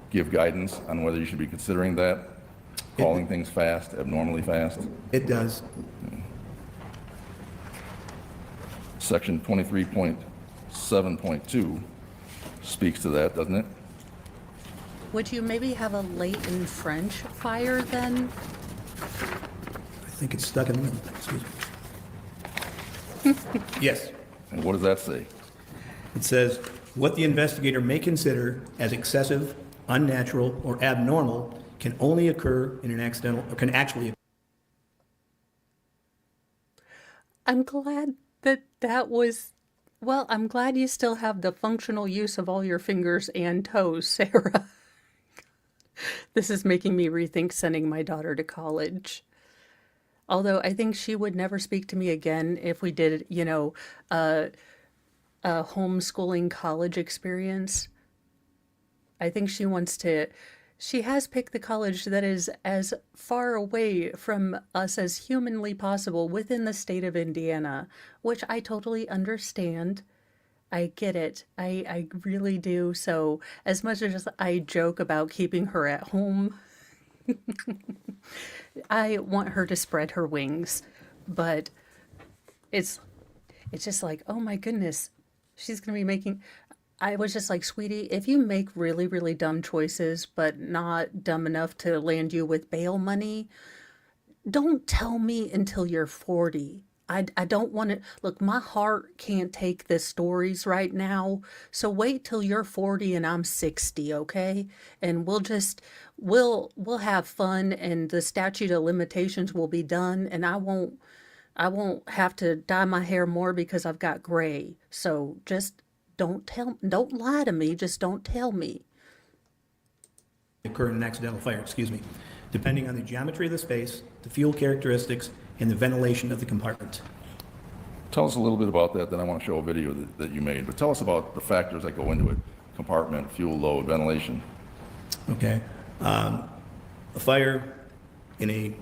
S4: give guidance on whether you should be considering that? Calling things fast, abnormally fast?
S3: It does.
S4: Section 23.7.2 speaks to that, doesn't it?
S2: Would you maybe have a latent French fire then?
S3: I think it's stuck in the middle. Excuse me. Yes.
S4: And what does that say?
S3: It says, what the investigator may consider as excessive, unnatural, or abnormal can only occur in an accidental, or can actually.
S2: I'm glad that was, well, I'm glad you still have the functional use of all your fingers and toes, Sarah. This is making me rethink sending my daughter to college. Although I think she would never speak to me again if we did, you know, a homeschooling college experience. I think she has picked the college that is as far away from us as humanly possible within the state of Indiana, which I totally understand. I get it. I really do. So as much as I joke about keeping her at home, I want her to spread her wings. But it's just like, oh my goodness, she's going to be making... I was just like, sweetie, if you make really, really dumb choices, but not dumb enough to land you with bail money, don't tell me until you're 40. I don't want to, look, my heart can't take the stories right now. So wait till you're 40 and I'm 60, okay? And we'll have fun and the statute of limitations will be done and I won't have to dye my hair more because I've got gray. So just don't lie to me, just don't tell me.
S3: Occur in an accidental fire, excuse me, depending on the geometry of the space, the fuel characteristics, and the ventilation of the compartment.
S4: Tell us a little bit about that, then I want to show a video that you made. But tell us about the factors that go into it: compartment, fuel load, ventilation.
S3: Okay. A fire in a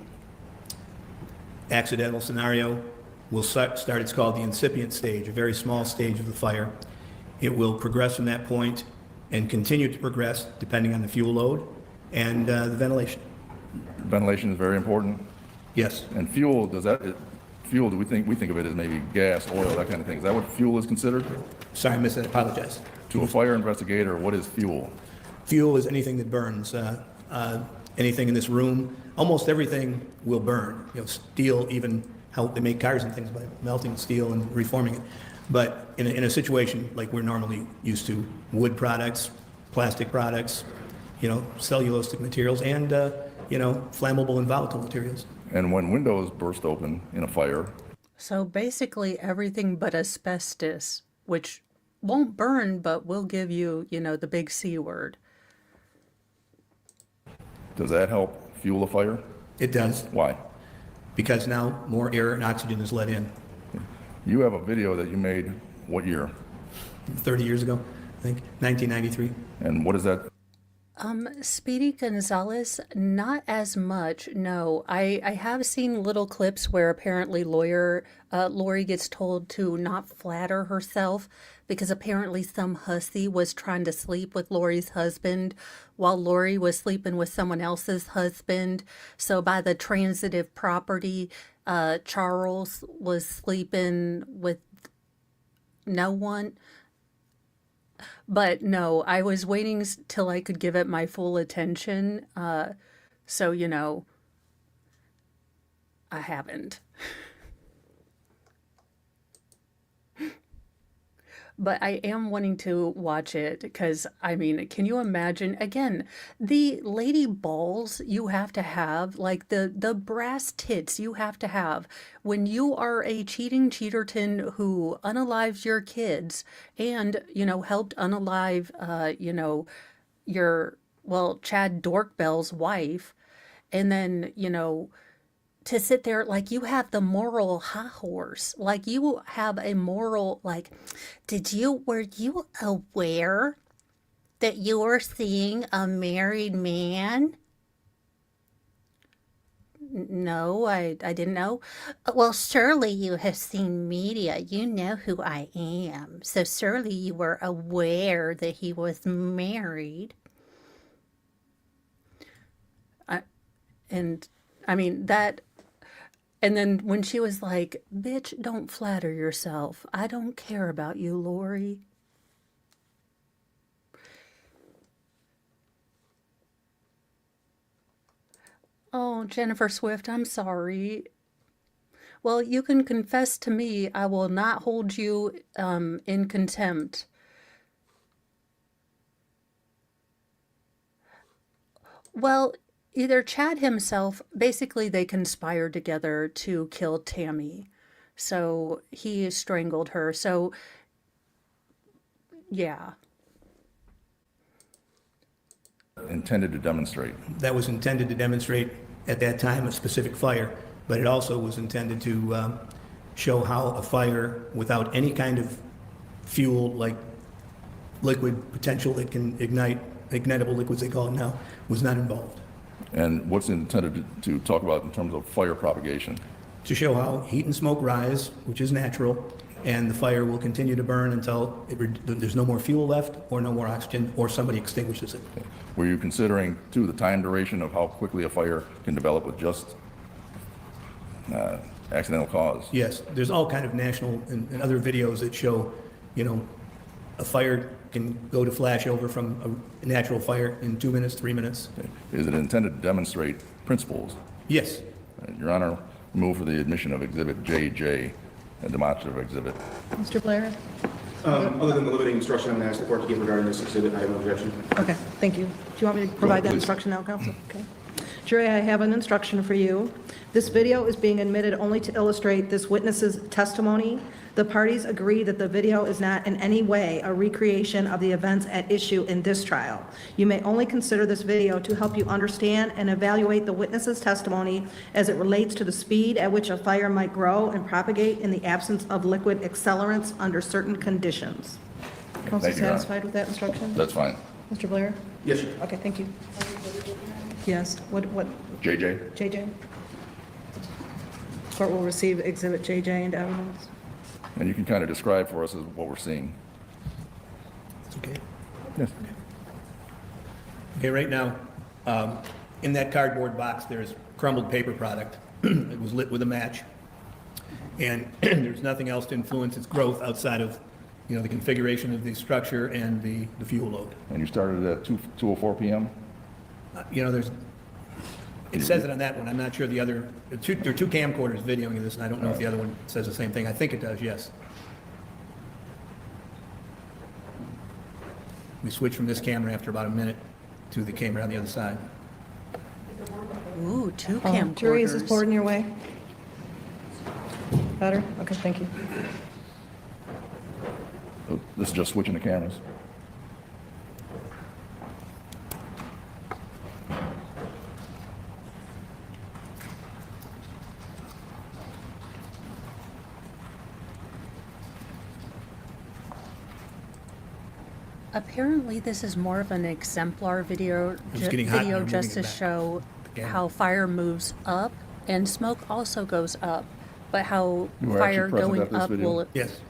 S3: accidental scenario will start, it's called the incipient stage, a very small stage of the fire. It will progress from that point and continue to progress depending on the fuel load and the ventilation.
S4: Ventilation is very important.
S3: Yes.
S4: And fuel, fuel, do we think of it as maybe gas, oil, that kind of thing? Is that what fuel is considered?
S3: Sorry, I missed that. I apologize.
S4: To a fire investigator, what is fuel?
S3: Fuel is anything that burns. Anything in this room, almost everything will burn. You know, steel, even how they make cars and things by melting steel and reforming it. But in a situation like we're normally used to, wood products, plastic products, you know, cellulosic materials, and you know, flammable and volatile materials.
S4: And when windows burst open in a fire.
S2: So basically everything but asbestos, which won't burn, but will give you, you know, the big C word.
S4: Does that help fuel a fire?
S3: It does.
S4: Why?
S3: Because now more air and oxygen is let in.
S4: You have a video that you made, what year?
S3: 30 years ago, I think, 1993.
S4: And what is that?
S2: Speedy Gonzalez, not as much, no. I have seen little clips where apparently Lori gets told to not flatter herself. because apparently some hussy was trying to sleep with Lori's husband while Lori was sleeping with someone else's husband. So by the transitive property, Charles was sleeping with no one. But no, I was waiting till I could give it my full attention. So, you know, I haven't. But I am wanting to watch it because, I mean, can you imagine, again, the lady balls you have to have, like the brass tits you have to have when you are a cheating cheaterton who unalives your kids and, you know, helped unalive, you know, well, Chad Dorkbell's wife, and then, you know, to sit there like you have the moral high horse, like you have a moral, like, were you aware that you were seeing a married man? No, I didn't know. Well, surely you have seen media. You know who I am. So surely you were aware that he was married. And I mean, that. And then when she was like, bitch, don't flatter yourself. I don't care about you, Lori. Oh, Jennifer Swift, I'm sorry. Well, you can confess to me. I will not hold you in contempt. Well, either Chad himself, basically they conspired together to kill Tammy. So he strangled her. So, yeah.
S4: Intended to demonstrate.
S3: That was intended to demonstrate at that time a specific fire, but it also was intended to show how a fire without any kind of fuel, like liquid potential that can ignite, ignitable liquids they call it now, was not involved.
S4: And what's intended to talk about in terms of fire propagation?
S3: To show how heat and smoke rise, which is natural, and the fire will continue to burn until there's no more fuel left or no more oxygen or somebody extinguishes it.
S4: Were you considering, too, the time duration of how quickly a fire can develop with just accidental cause?
S3: Yes, there's all kind of national and other videos that show, you know, a fire can go to flash over from a natural fire in 2 minutes, 3 minutes.
S4: Okay. Is it intended to demonstrate principles?
S3: Yes.
S4: Your Honor, move for the admission of Exhibit JJ, a demonstrative exhibit.
S6: Mr. Blair?
S5: Other than the limiting instruction I'm going to ask the court to give regarding this exhibit, I have no objection.
S6: Okay, thank you. Do you want me to provide that
S5: please.
S6: instruction now, counsel? Okay. Jury, I have an instruction for you. This video is being admitted only to illustrate this witness's testimony. The parties agree that the video is not in any way a recreation of the events at issue in this trial. You may only consider this video to help you understand and evaluate the witness's testimony as it relates to the speed at which a fire might grow and propagate in the absence of liquid accelerants under certain conditions. Counsel
S4: Thank you, Your Honor.
S6: satisfied with that instruction?
S4: That's fine.
S6: Mr. Blair?
S5: Yes, sir.
S6: Okay, thank you. Yes, what,
S4: JJ?
S6: JJ? Court will receive Exhibit JJ into evidence.
S4: And you can kind of describe for us what we're seeing.
S3: It's okay.
S4: Yes.
S3: Okay, right now, in that cardboard box, there's crumbled paper product. It was lit with a match. And there's nothing else to influence its growth outside of, you know, the configuration of the structure and the fuel load.
S4: And you started at 2:04 p.m.?
S3: You know, it says it on that one. I'm not sure the other, there are two camcorders videoing this, and I don't know if the other one says the same thing. I think it does, yes. We switched from this camera after about a minute to the camera on the other side.
S2: Ooh, two
S6: Jury, is this board
S2: camcorders.
S6: in your way? Better? Okay, thank you.
S4: This is just switching the cameras.
S2: Apparently, this is more of an exemplar video,
S3: It's getting hot and I'm moving
S2: just
S3: it
S2: to
S3: back.
S2: show
S3: Yeah.
S2: how fire moves up, and smoke also goes up, but how
S4: You were
S2: fire
S4: actually present
S2: going
S4: at this
S2: up
S4: video?
S2: will.
S3: Yes.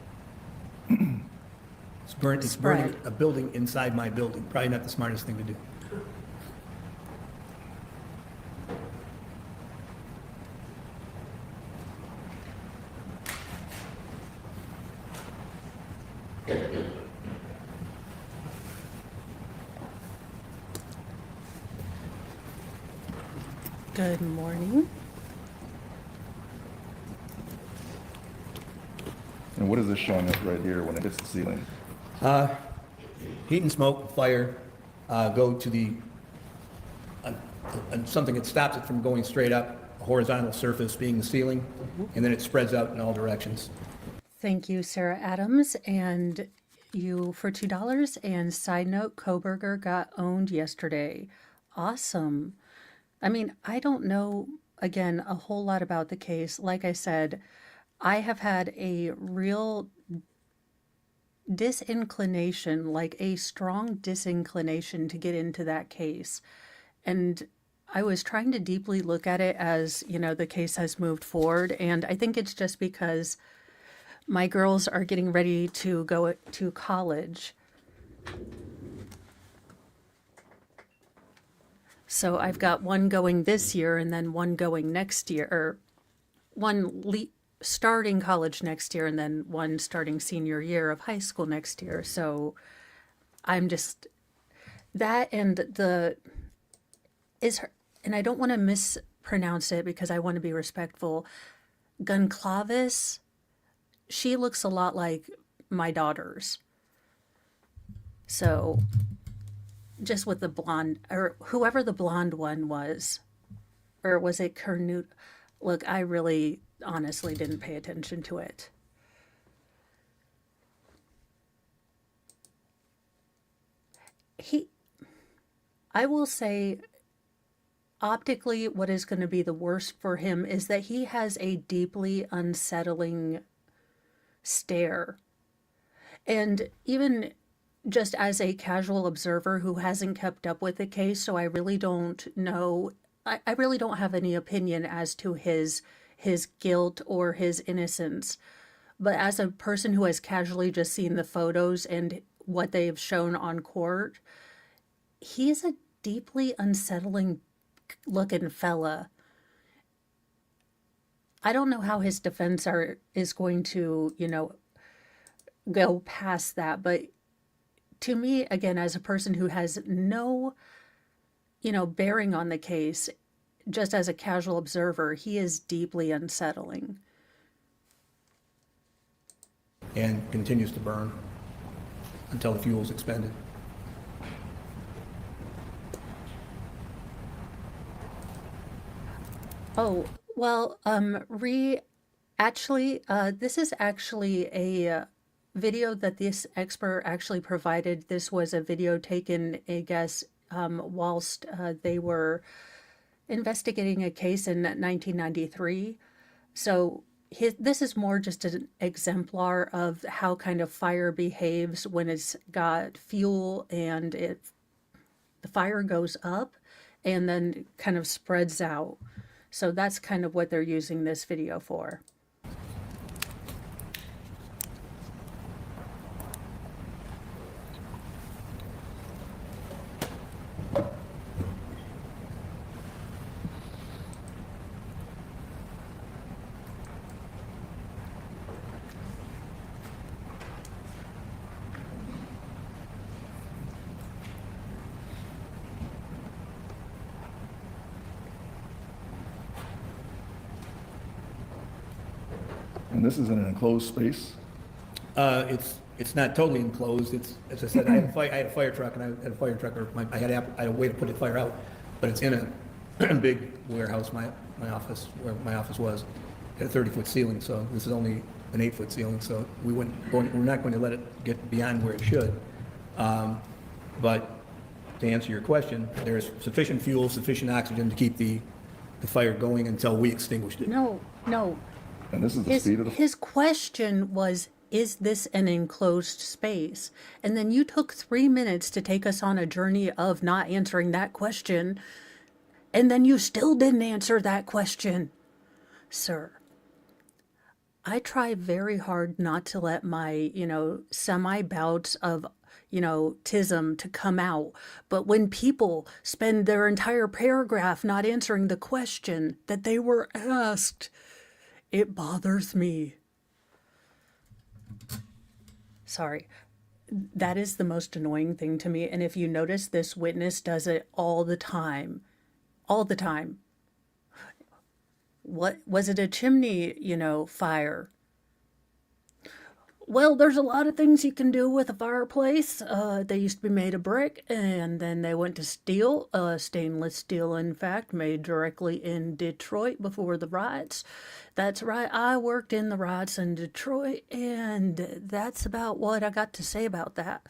S3: It's burning
S2: Spread.
S3: a building inside my building. Probably not the smartest thing to do.
S2: Good morning.
S4: And what is this showing us right here when it hits the ceiling?
S3: Heat and smoke, fire, go to the, something that stops it from going straight up, a horizontal surface being the ceiling, and then it spreads out in all directions.
S2: Thank you, Sarah Adams, and you for $2. And side note, Koberger got owned yesterday. Awesome. I mean, I don't know, again, a whole lot about the case. Like I said, I have had a real disinclination, like a strong disinclination to get into that case. And I was trying to deeply look at it as, you know, the case has moved forward. And I think it's just because my girls are getting ready to go to college. So I've got one going this year and then one going next year, or starting college next year and then one starting senior year of high school next year. So I'm just, that and and I don't want to mispronounce it because I want to be respectful. Goncalves, she looks a lot like my daughters. So just with the blonde, or whoever the blonde one was, or was it Kernut? Look, I really honestly didn't pay attention to it. I will say, optically, what is going to be the worst for him is that he has a deeply unsettling stare. And even just as a casual observer who hasn't kept up with the case, so I really don't know, I really don't have any opinion as to his guilt or his innocence. But as a person who has casually just seen the photos and what they've shown on court, he is a deeply unsettling looking fella. I don't know how his defense is going to, go past that, but to me, again, as a person who has no, bearing on the case, just as a casual observer, he is deeply unsettling.
S3: And continues to burn until the fuel is expended.
S2: Oh, well, this is actually a video that this expert actually provided. This was a video taken, I guess, whilst they were investigating a case in 1993. So this is more just an exemplar of how kind of fire behaves when it's got fuel and the fire goes up and then kind of spreads out. So that's kind of what they're using this video for.
S4: And this is in an enclosed space?
S3: It's not totally enclosed. It's, as I said, I had a fire truck, and I had a fire truck, I had a way to put the fire out, but it's in a big warehouse, my office, where my office was, at a 30-foot ceiling, so this is only an 8-foot ceiling, so we're not going to let it get beyond where it should. But to answer your question, there's sufficient fuel, sufficient oxygen to keep the fire going until we extinguished it.
S2: No.
S4: And this is the speed of the...
S2: His question was, is this an enclosed space? And then you took 3 minutes to take us on a journey of not answering that question. And then you still didn't answer that question. Sir, I try very hard not to let my, semi bouts of, tism to come out. But when people spend their entire paragraph not answering the question that they were asked, it bothers me. Sorry. That is the most annoying thing to me. And if you notice, this witness does it all the time. All the time. What was it, a chimney, fire? Well, there's a lot of things you can do with a fireplace. They used to be made of brick, and then they went to steel, stainless steel, in fact, made directly in Detroit before the riots. That's right, I worked in the riots in Detroit, and that's about what I got to say about that.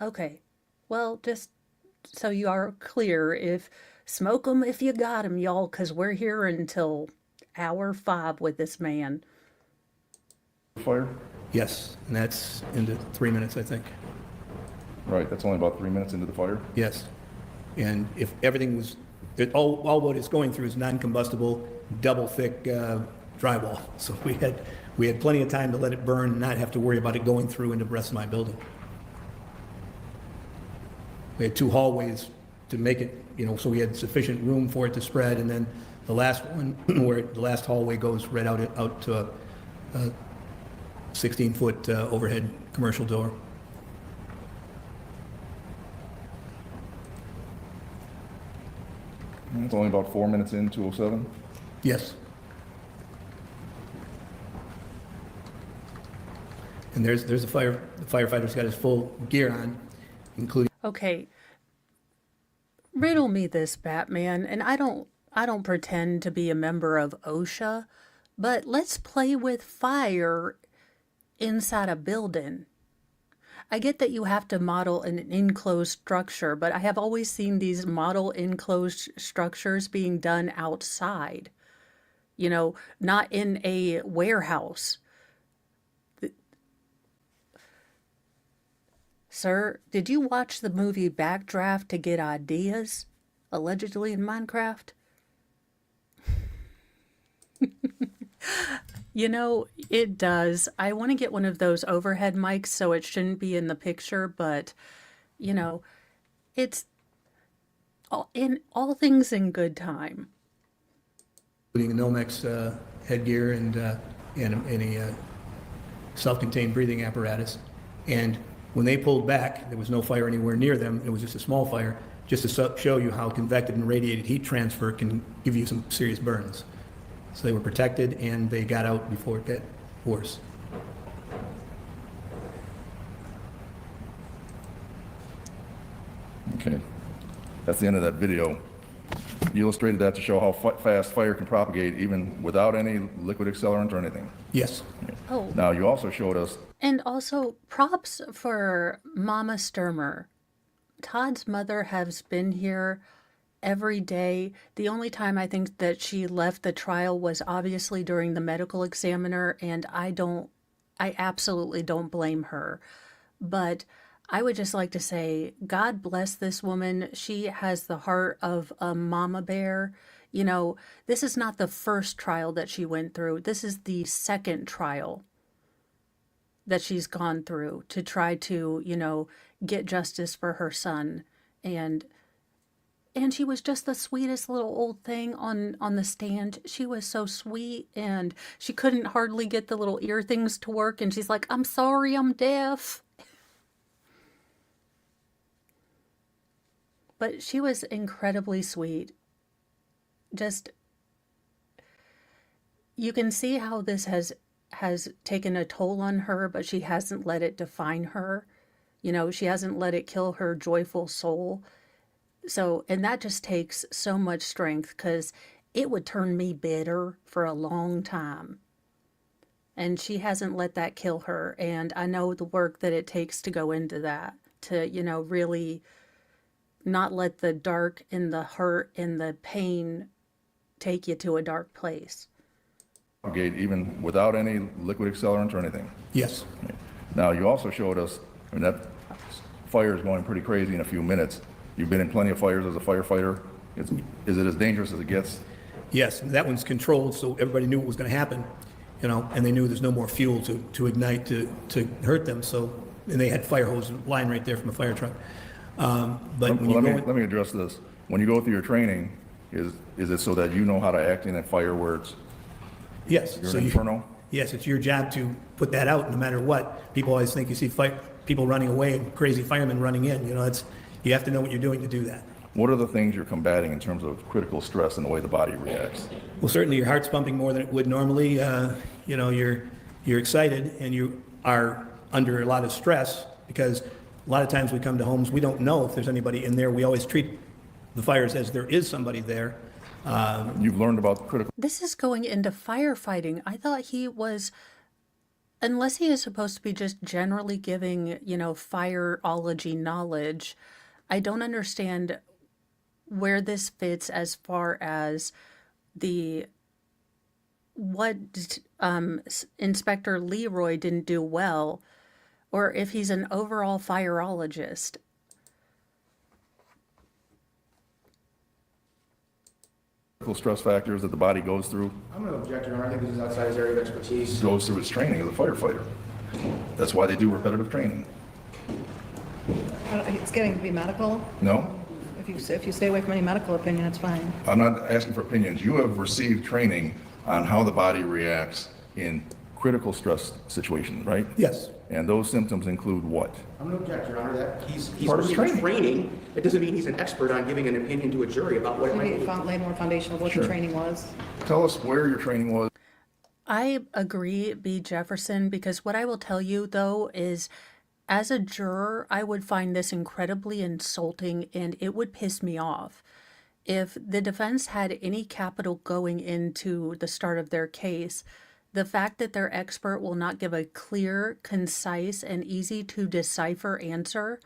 S2: Okay, well, just so you are clear, if smoke 'em if you got 'em, y'all, 'cause we're here until hour 5 with this man.
S4: Fire?
S3: Yes, and that's into 3 minutes, I think.
S4: Right, that's only about 3 minutes into the fire?
S3: Yes. And if everything was, all what it's going through is non-combustible, double-thick drywall. So we had plenty of time to let it burn and not have to worry about it going through into the rest of my building. We had 2 hallways to make it, so we had sufficient room for it to spread, and then the last one, where the last hallway goes right out to a 16-foot overhead commercial door.
S4: It's only about 4 minutes in, 2:07?
S3: Yes. And there's the firefighter's got his full gear on, including.
S2: Okay, riddle me this, Batman, and I don't pretend to be a member of OSHA, but let's play with fire inside a building. I get that you have to model an enclosed structure, but I have always seen these model enclosed structures being done outside, not in a warehouse. Sir, did you watch the movie Backdraft to get ideas, allegedly in Minecraft? It does. I want to get one of those overhead mics so it shouldn't be in the picture, but, it's all things in good time.
S3: Including a Nomex headgear and a self-contained breathing apparatus. And when they pulled back, there was no fire anywhere near them. It was just a small fire, just to show you how convective and radiated heat transfer can give you some serious burns. So they were protected, and they got out before it got worse.
S4: Okay. That's the end of that video. You illustrated that to show how fast fire can propagate even without any liquid accelerant or anything.
S3: Yes.
S2: Oh.
S4: Now, you also showed us.
S2: And also, props for Mama Stermer. Todd's mother has been here every day. The only time I think that she left the trial was obviously during the medical examiner, and I absolutely don't blame her. But I would just like to say, God bless this woman. She has the heart of a mama bear. This is not the first trial that she went through. This is the second trial that she's gone through to try to, get justice for her son. And she was just the sweetest little old thing on the stand. She was so sweet, and she couldn't hardly get the little ear things to work, and she's like, I'm sorry, I'm deaf. But she was incredibly sweet. Just, you can see how this has taken a toll on her, but she hasn't let it define her. She hasn't let it kill her joyful soul. So, and that just takes so much strength, because it would turn me bitter for a long time. And she hasn't let that kill her. And I know the work that it takes to go into that, to, really not let the dark and the hurt and the pain take you to a dark place.
S4: Even without any liquid accelerant or anything.
S3: Yes.
S4: Now, you also showed us, that fire is going pretty crazy in a few minutes. You've been in plenty of fires as a firefighter. Is it as dangerous as it gets?
S3: Yes, and that one's controlled, so everybody knew what was going to happen, you know, and they knew there's no more fuel to ignite to hurt them, so, and they had fire hose line right there from a fire truck. But when you
S4: Let
S3: go
S4: me,
S3: in,
S4: let me address this. When you go through your training, is it so that you know how to act in a fire where it's,
S3: yes.
S4: you're
S3: so
S4: an inferno?
S3: Yes, it's your job to put that out, no matter what. People always think you see people running away and crazy firemen running in, you know, you have to know what you're doing to do that.
S4: What are the things you're combating in terms of critical stress and the way the body reacts?
S3: Well, certainly your heart's pumping more than it would normally. You know, you're excited and you are under a lot of stress because a lot of times we come to homes, we don't know if there's anybody in there. We always treat the fires as there is somebody there.
S4: You've learned about critical
S2: This is going into firefighting. I thought he was, unless he is supposed to be just generally giving, you know, fireology knowledge, I don't understand where this fits as far as what Inspector Leroy didn't do well, or if he's an overall fireologist.
S4: stress factors that the body goes through,
S5: I'm going to object, Your Honor. I think this is outside his area of expertise.
S4: goes through its training as a firefighter. That's why they do repetitive training.
S6: It's getting to be medical.
S4: No?
S6: If you stay away from any medical opinion, it's fine.
S4: I'm not asking for opinions. You have received training on how the body reacts in critical stress situations, right?
S3: Yes.
S4: And those symptoms include what?
S5: I'm going to object, Your Honor, that he's
S4: Part of his
S5: received
S4: training.
S5: training. It doesn't mean he's an expert on giving an opinion to a jury about what it might
S6: Maybe
S5: be.
S6: lay more foundation of what
S4: Sure.
S6: the training was.
S4: Tell us where your training was.
S2: I agree, B. Jefferson, because what I will tell you, though, is as a juror, I would find this incredibly insulting and it would piss me off. If the defense had any capital going into the start of their case, the fact that their expert will not give a clear, concise, and easy to decipher answer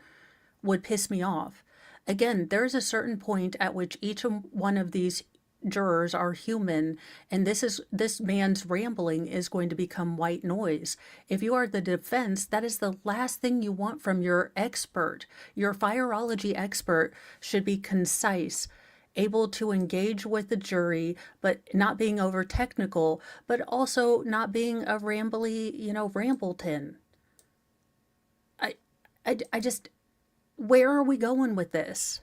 S2: would piss me off. Again, there's a certain point at which each one of these jurors are human, and this man's rambling is going to become white noise. If you are the defense, that is the last thing you want from your expert. Your fireology expert should be concise, able to engage with the jury, but not being over technical, but also not being a rambly, you know, rambleton. I just, where are we going with this?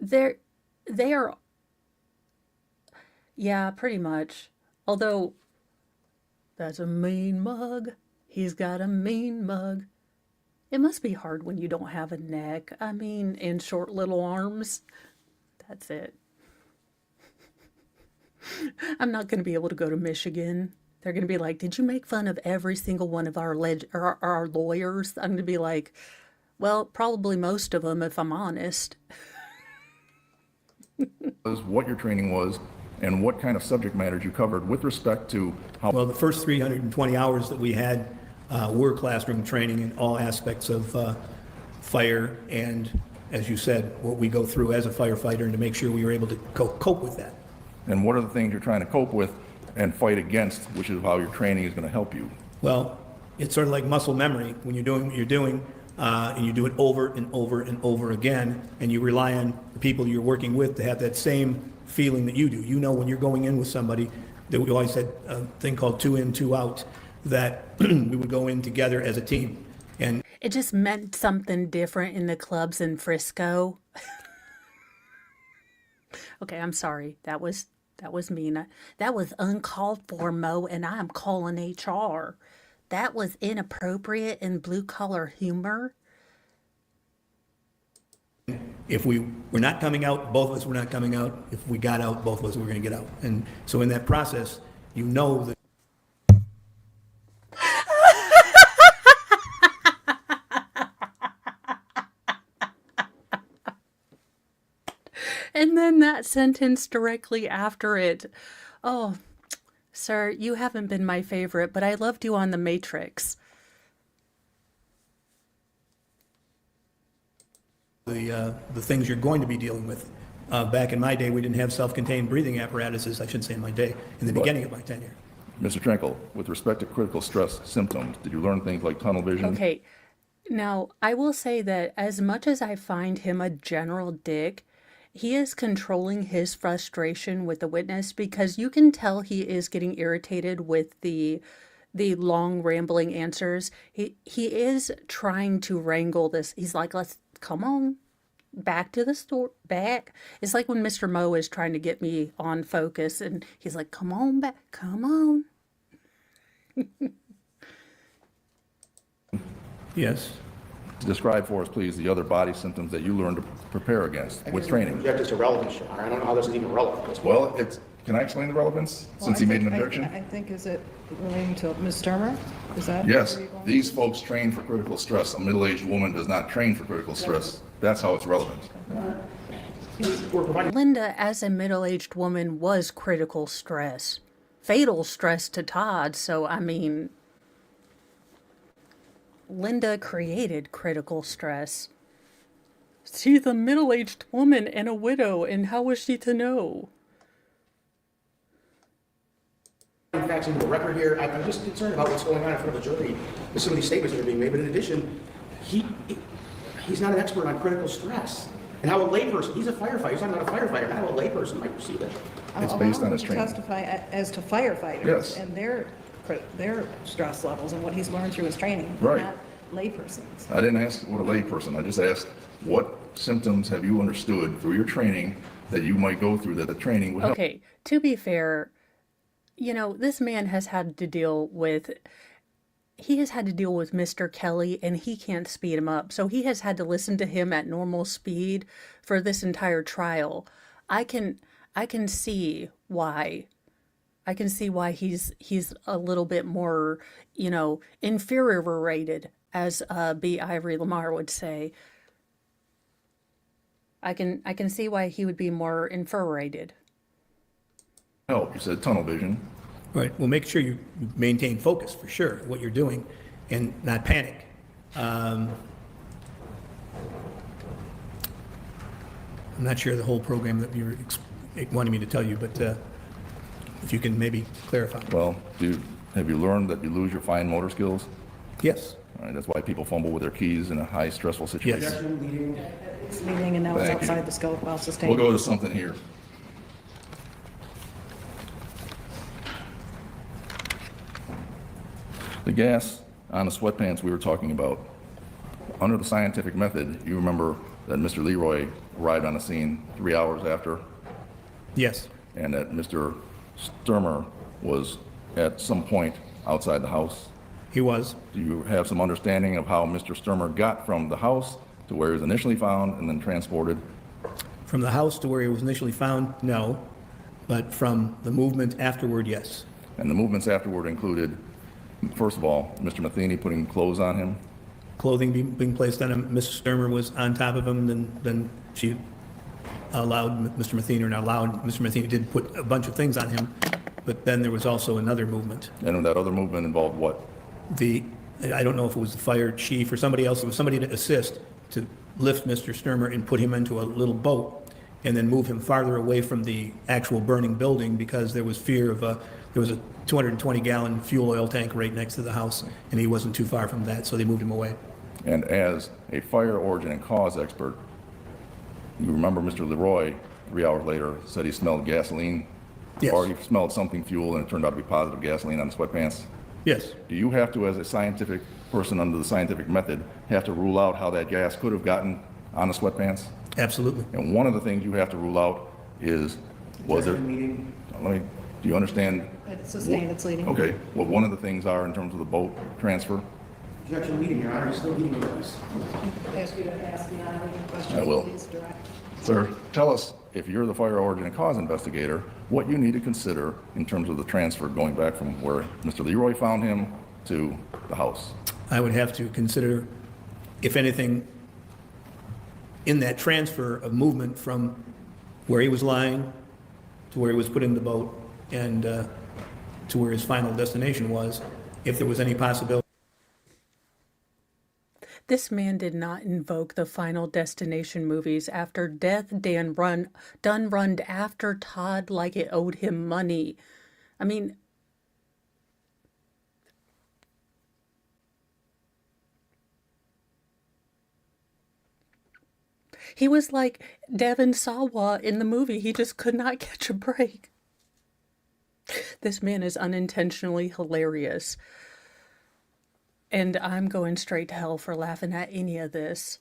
S2: They are, yeah, pretty much. Although, that's a mean mug. He's got a mean mug. It must be hard when you don't have a neck. I mean, and short little arms. That's it. I'm not going to be able to go to Michigan. They're going to be like, did you make fun of every single one of our lawyers? I'm going to be like, well, probably most of them, if I'm honest.
S4: What your training was and what kind of subject matters you covered with respect to how
S3: Well, the first 320 hours that we had were classroom training in all aspects of fire and, as you said, what we go through as a firefighter and to make sure we were able to cope with that.
S4: and what are the things you're trying to cope with and fight against, which is how your training is going to help you.
S3: Well, it's sort of like muscle memory. When you're doing what you're doing, and you do it over and over and over again, and you rely on the people you're working with to have that same feeling that you do. You know when you're going in with somebody, that we always had a thing called 2 in, 2 out, that we would go in together as a team. And
S2: It just meant something different in the clubs in Frisco. Okay, I'm sorry. That was mean. That was uncalled for, Mo, and I'm calling HR. That was inappropriate and blue-collar humor.
S3: if we were not coming out, both of us were not coming out. If we got out, both of us were going to get out. And so in that process, you know that
S2: And then that sentence directly after it. Oh, sir, you haven't been my favorite, but I loved you on The Matrix.
S3: the things you're going to be dealing with. Back in my day, we didn't have self-contained breathing apparatuses, I shouldn't say in my day, in the beginning of my tenure.
S4: Mr. Trenkel, with respect to critical stress symptoms, did you learn things like tunnel vision?
S2: Okay, Now, I will say that as much as I find him a general dick, he is controlling his frustration with the witness because you can tell he is getting irritated with the long rambling answers. He is trying to wrangle this. He's like, "Let's come on. Back to the store, back." It's like when Mr. Moe is trying to get me on focus and he's like, "Come on back, come on."
S3: Yes.
S4: Describe for us, please, the other body symptoms that you learned to prepare against with training.
S5: Object is irrelevant, Your Honor. I don't know how this is even relevant at this point.
S4: Well, can I explain the relevance, since he made an objection?
S6: I think, is it relating to Ms. Stermer? Is that?
S4: Yes,
S6: where you're going?
S4: these folks train for critical stress. A middle-aged woman does not train for critical stress. That's how it's relevant.
S5: We're providing
S2: Linda, as a middle-aged woman, was critical stress. Fatal stress to Todd, so I mean, Linda created critical stress. She's a middle-aged woman and a widow, and how was she to know?
S5: facts into the record here. I'm just concerned about what's going on in front of the jury, with some of these statements that are being made. But in addition, he's not an expert on critical stress. And how a layperson, he's a firefighter, he's not a firefighter, how a layperson might perceive it.
S4: It's based on his
S6: Allow him to
S4: training.
S6: testify as to firefighters.
S4: Yes.
S6: And their stress levels and what he's learned through his training.
S4: Right.
S6: Not laypersons.
S4: I didn't ask what a layperson, I just asked what symptoms have you understood through your training that you might go through that the training would help?
S2: Okay, to be fair, you know, this man has had to deal with, he has had to deal with Mr. Kelly and he can't speed him up. So he has had to listen to him at normal speed for this entire trial. I can see why. I can see why he's a little bit more, you know, inferior rated, as B. Ivory Lamar would say. I can see why he would be more infuriated.
S4: Help, you said tunnel vision.
S3: Right, well, make sure you maintain focus, for sure, what you're doing, and not panic. I'm not sure the whole program that you were wanting me to tell you, but if you can maybe clarify.
S4: Well, have you learned that you lose your fine motor skills?
S3: Yes,
S4: All right, that's why people fumble with their keys in a high stressful situation.
S3: yes.
S6: It's leading and now it's
S4: Thank you.
S6: outside the scope while
S4: We'll
S6: sustained.
S4: go to something here. The gas on the sweatpants we were talking about, under the scientific method, you remember that Mr. Leroy arrived on the scene 3 hours after,
S3: Yes,
S4: and that Mr. Stermer was at some point outside the house.
S3: he was.
S4: Do you have some understanding of how Mr. Stermer got from the house to where he was initially found and then transported?
S3: From the house to where he was initially found, no, but from the movement afterward, yes.
S4: And the movements afterward included, first of all, Mr. Matheny putting clothes on him.
S3: Clothing being placed on him, Mrs. Stermer was on top of him, then she allowed Mr. Matheny, or not allowed, Mr. Matheny did put a bunch of things on him, but then there was also another movement.
S4: And that other movement involved what?
S3: I don't know if it was the fire chief or somebody else, it was somebody to assist to lift Mr. Stermer and put him into a little boat and then move him farther away from the actual burning building because there was fear of there was a 220-gallon fuel oil tank right next to the house and he wasn't too far from that, so they moved him away.
S4: And as a fire origin and cause expert, you remember Mr. Leroy, 3 hours later, said he smelled gasoline?
S3: Yes.
S4: Or he smelled something fuel and it turned out to be positive gasoline on the sweatpants?
S3: Yes,
S4: Do you have to, as a scientific person under the scientific method, have to rule out how that gas could have gotten on the sweatpants?
S3: absolutely.
S4: And one of the things you have to rule out is, do you understand?
S6: It's sustained, it's leading.
S4: Okay, what one of the things are in terms of the boat transfer?
S5: Objection leading, Your Honor, he's still leading the witness.
S6: Ask you to ask the honorable questions.
S4: I will.
S6: Please direct.
S4: Sir, tell us, if you're the fire origin and cause investigator, what you need to consider in terms of the transfer going back from where Mr. Leroy found him to the house.
S3: I would have to consider, if anything, in that transfer of movement from where he was lying to where he was put in the boat and to where his final destination was, if there was any possibility.
S2: This man did not invoke the Final Destination movies after death done run after Todd like it owed him money. I mean, He was like Devon Sawa in the movie. He just could not catch a break. This man is unintentionally hilarious. And I'm going straight to hell for laughing at any of this.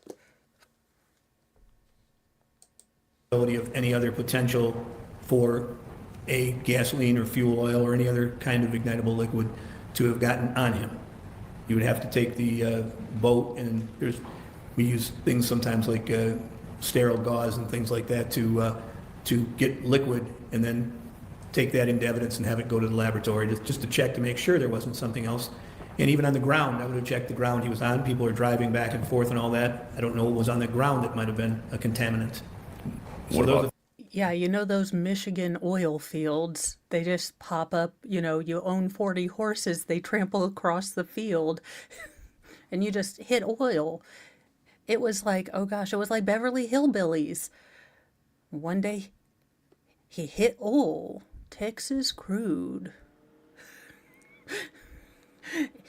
S3: Of any other potential for a gasoline or fuel oil or any other kind of ignitable liquid to have gotten on him. You would have to take the boat, and we use things sometimes like sterile gauze and things like that to get liquid and then take that into evidence and have it go to the laboratory just to check to make sure there wasn't something else. And even on the ground, I would have checked the ground he was on. People are driving back and forth and all that. I don't know what was on the ground that might have been a contaminant.
S4: What about
S2: Yeah, you know those Michigan oil fields, they just pop up, you know, you own 40 horses, they trample across the field and you just hit oil. It was like, oh gosh, it was like Beverly Hillbillies. One day he hit oil, Texas crude.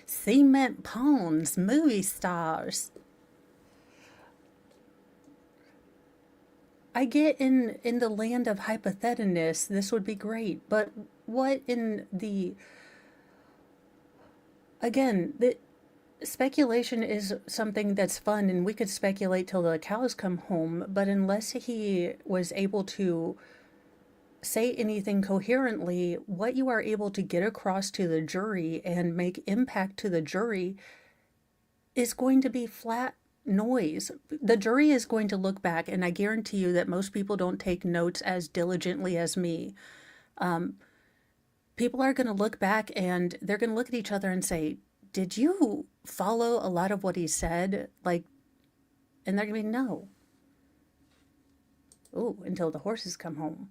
S2: Cement ponds, movie stars. I get in the land of hypotheticness, this would be great, but what in the, again, the speculation is something that's fun and we could speculate till the cows come home, but unless he was able to say anything coherently, what you are able to get across to the jury and make impact to the jury is going to be flat noise. The jury is going to look back, and I guarantee you that most people don't take notes as diligently as me. People are going to look back and they're going to look at each other and say, did you follow a lot of what he said? Like, and they're going to be, no. Ooh, until the horses come home.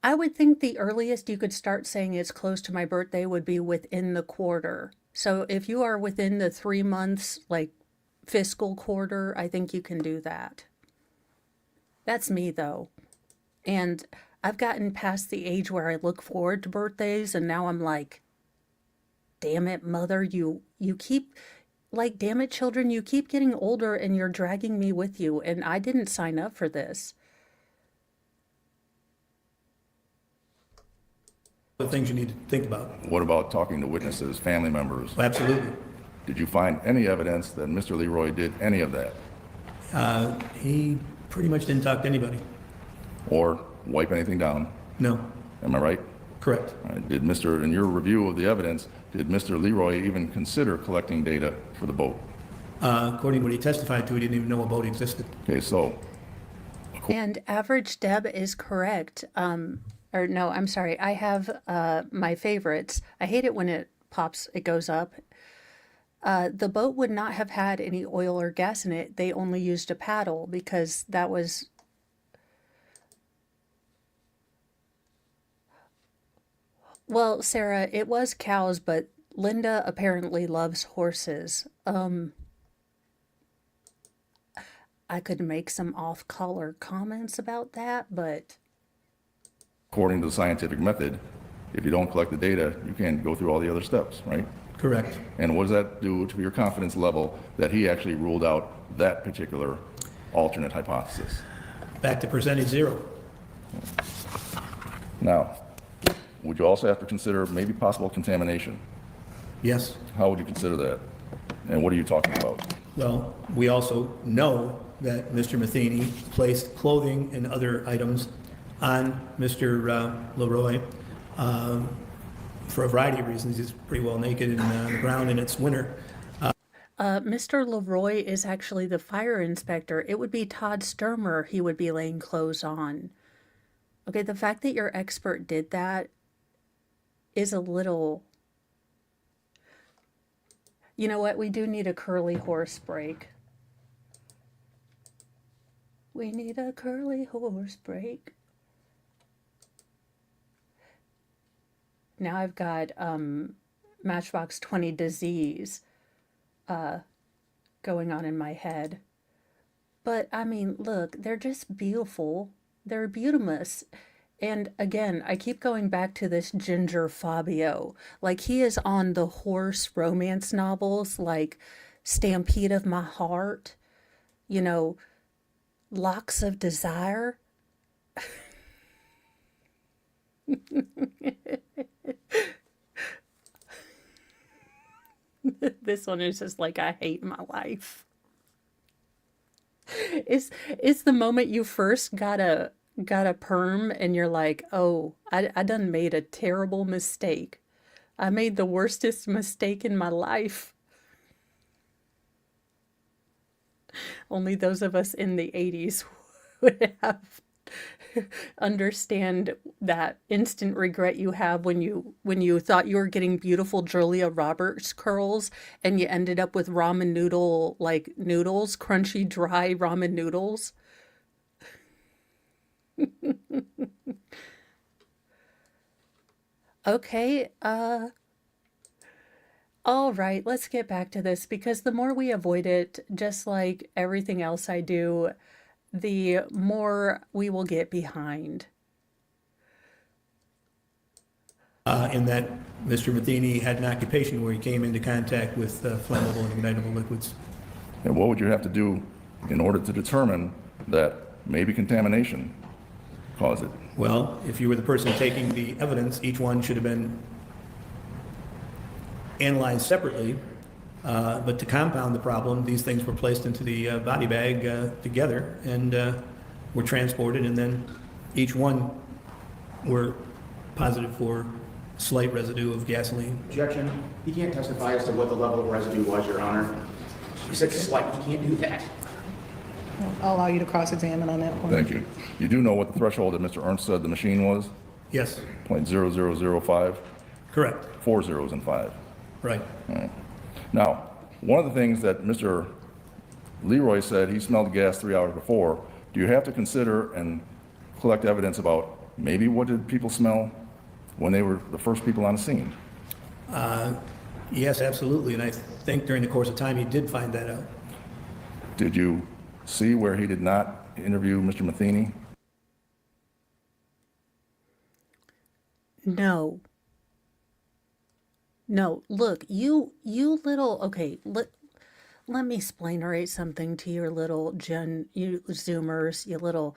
S2: I would think the earliest you could start saying it's close to my birthday would be within the quarter. So if you are within the 3 months, like fiscal quarter, I think you can do that. That's me though. And I've gotten past the age where I look forward to birthdays and now I'm like, damn it, mother, you keep, like, damn it, children, you keep getting older and you're dragging me with you and I didn't sign up for this.
S3: The things you need to think about.
S4: what about talking to witnesses, family members?
S3: Absolutely.
S4: Did you find any evidence that Mr. Leroy did any of that?
S3: He pretty much didn't talk to anybody.
S4: Or wipe anything down?
S3: No.
S4: Am I right?
S3: Correct.
S4: All right. In your review of the evidence, did Mr. Leroy even consider collecting data for the boat?
S3: According to what he testified to, he didn't even know a boat existed.
S4: Okay, so
S2: And Average Deb is correct. Or no, I'm sorry. I have my favorites. I hate it when it pops, it goes up. The boat would not have had any oil or gas in it. They only used a paddle because that was... Well, Sarah, it was cows, but Linda apparently loves horses. I could make some off-color comments about that, but...
S4: according to the scientific method, if you don't collect the data, you can't go through all the other steps, right?
S3: Correct.
S4: And what does that do to your confidence level that he actually ruled out that particular alternate hypothesis?
S3: Back to percentage zero.
S4: Now, would you also have to consider maybe possible contamination?
S3: Yes.
S4: How would you consider that? And what are you talking about?
S3: Well, we also know that Mr. Matheny placed clothing and other items on Mr. Leroy for a variety of reasons. He's pretty well naked on the ground and it's winter.
S2: Mr. Leroy is actually the fire inspector. It would be Todd Stermer he would be laying clothes on. Okay, the fact that your expert did that is a little... You know what? We do need a curly horse break. We need a curly horse break. Now I've got Matchbox 20 disease going on in my head. But I mean, look, they're just beautiful. They're beautimous. And again, I keep going back to this Ginger Fabio. Like, he is on the horse romance novels like Stampede of My Heart, you know, Locks of Desire. This one is just like, I hate my life. It's the moment you first got a perm and you're like, oh, I done made a terrible mistake. I made the worstest mistake in my life. Only those of us in the 80s would have understand that instant regret you have when you thought you were getting beautiful Julia Roberts curls and you ended up with ramen noodle like noodles, crunchy dry ramen noodles. Okay, all right, let's get back to this because the more we avoid it, just like everything else I do, the more we will get behind.
S3: In that Mr. Matheny had an occupation where he came into contact with flammable and ignitable liquids.
S4: And what would you have to do in order to determine that maybe contamination caused it?
S3: Well, if you were the person taking the evidence, each one should have been analyzed separately. But to compound the problem, these things were placed into the body bag together and were transported, and then each one were positive for slight residue of gasoline.
S5: Objection. He can't testify as to what the level of residue was, Your Honor. He said slight. He can't do that.
S6: I'll allow you to cross-examine on that point.
S4: Thank you. You do know what the threshold that Mr. Ernst said the machine was?
S3: Yes,
S4: .0005?
S3: correct,
S4: 4 zeros and 5.
S3: right.
S4: Now, one of the things that Mr. Leroy said, he smelled gas 3 hours before. Do you have to consider and collect evidence about maybe what did people smell when they were the first people on the scene?
S3: Yes, absolutely, and I think during the course of time, he did find that out.
S4: Did you see where he did not interview Mr. Matheny?
S2: No. No, look, you little, okay, let me explain something to your little you Zoomers, you little,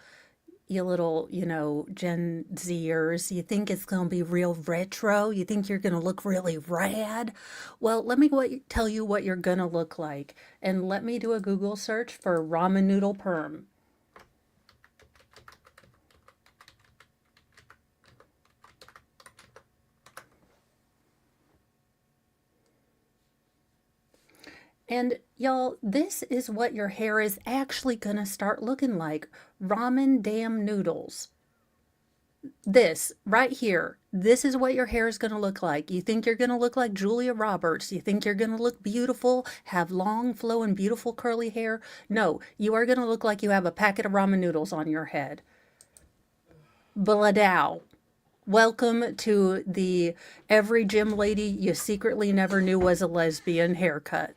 S2: Gen Zers. You think it's going to be real retro? You think you're going to look really rad? Well, let me tell you what you're going to look like. And let me do a Google search for ramen noodle perm. And y'all, this is what your hair is actually going to start looking like. Ramen damn noodles. This right here, this is what your hair is going to look like. You think you're going to look like Julia Roberts. You think you're going to look beautiful, have long, flowing, beautiful curly hair. No, you are going to look like you have a packet of ramen noodles on your head. Bladow. Welcome to the every gym lady you secretly never knew was a lesbian haircut.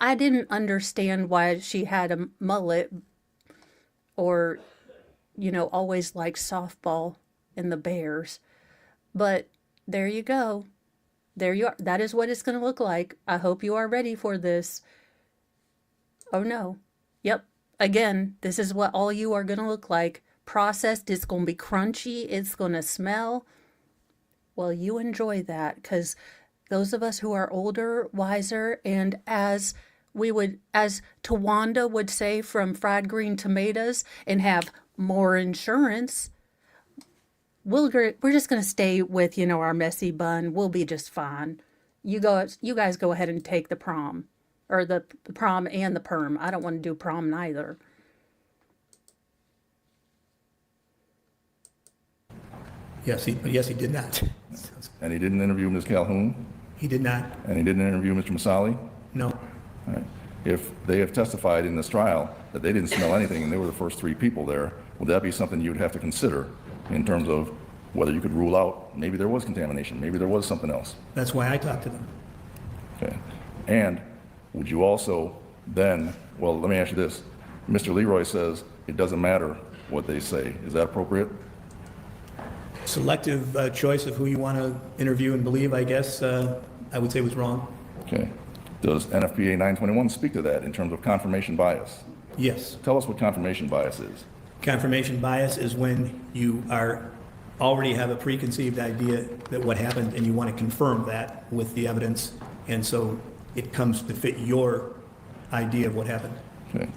S2: I didn't understand why she had a mullet or, always liked softball in the Bears. But there you go. There you are. That is what it's going to look like. I hope you are ready for this. Oh no. Yep. Again, this is what all you are going to look like. Processed. It's going to be crunchy. It's going to smell. Well, you enjoy that because those of us who are older, wiser, and as Tawanda would say from Fried Green Tomatoes, and have more insurance, we're just going to stay with, our messy bun. We'll be just fine. You guys go ahead and take the prom, or the prom and the perm. I don't want to do prom neither.
S3: Yes, he did not.
S4: And he didn't interview Ms. Calhoun?
S3: He did not.
S4: And he didn't interview Mr. Masali?
S3: No.
S4: All right. If they have testified in this trial that they didn't smell anything and they were the first 3 people there, would that be something you would have to consider in terms of whether you could rule out maybe there was contamination, maybe there was something else?
S3: That's why I talked to them.
S4: Okay. And would you also then, well, let me ask you this. Mr. Leroy says it doesn't matter what they say. Is that appropriate?
S3: Selective choice of who you want to interview and believe, I guess, I would say was wrong.
S4: Okay. Does NFPA 921 speak to that in terms of confirmation bias?
S3: Yes.
S4: Tell us what confirmation bias is.
S3: Confirmation bias is when you already have a preconceived idea that what happened and you want to confirm that with the evidence, and so it comes to fit your idea of what happened.
S4: Okay.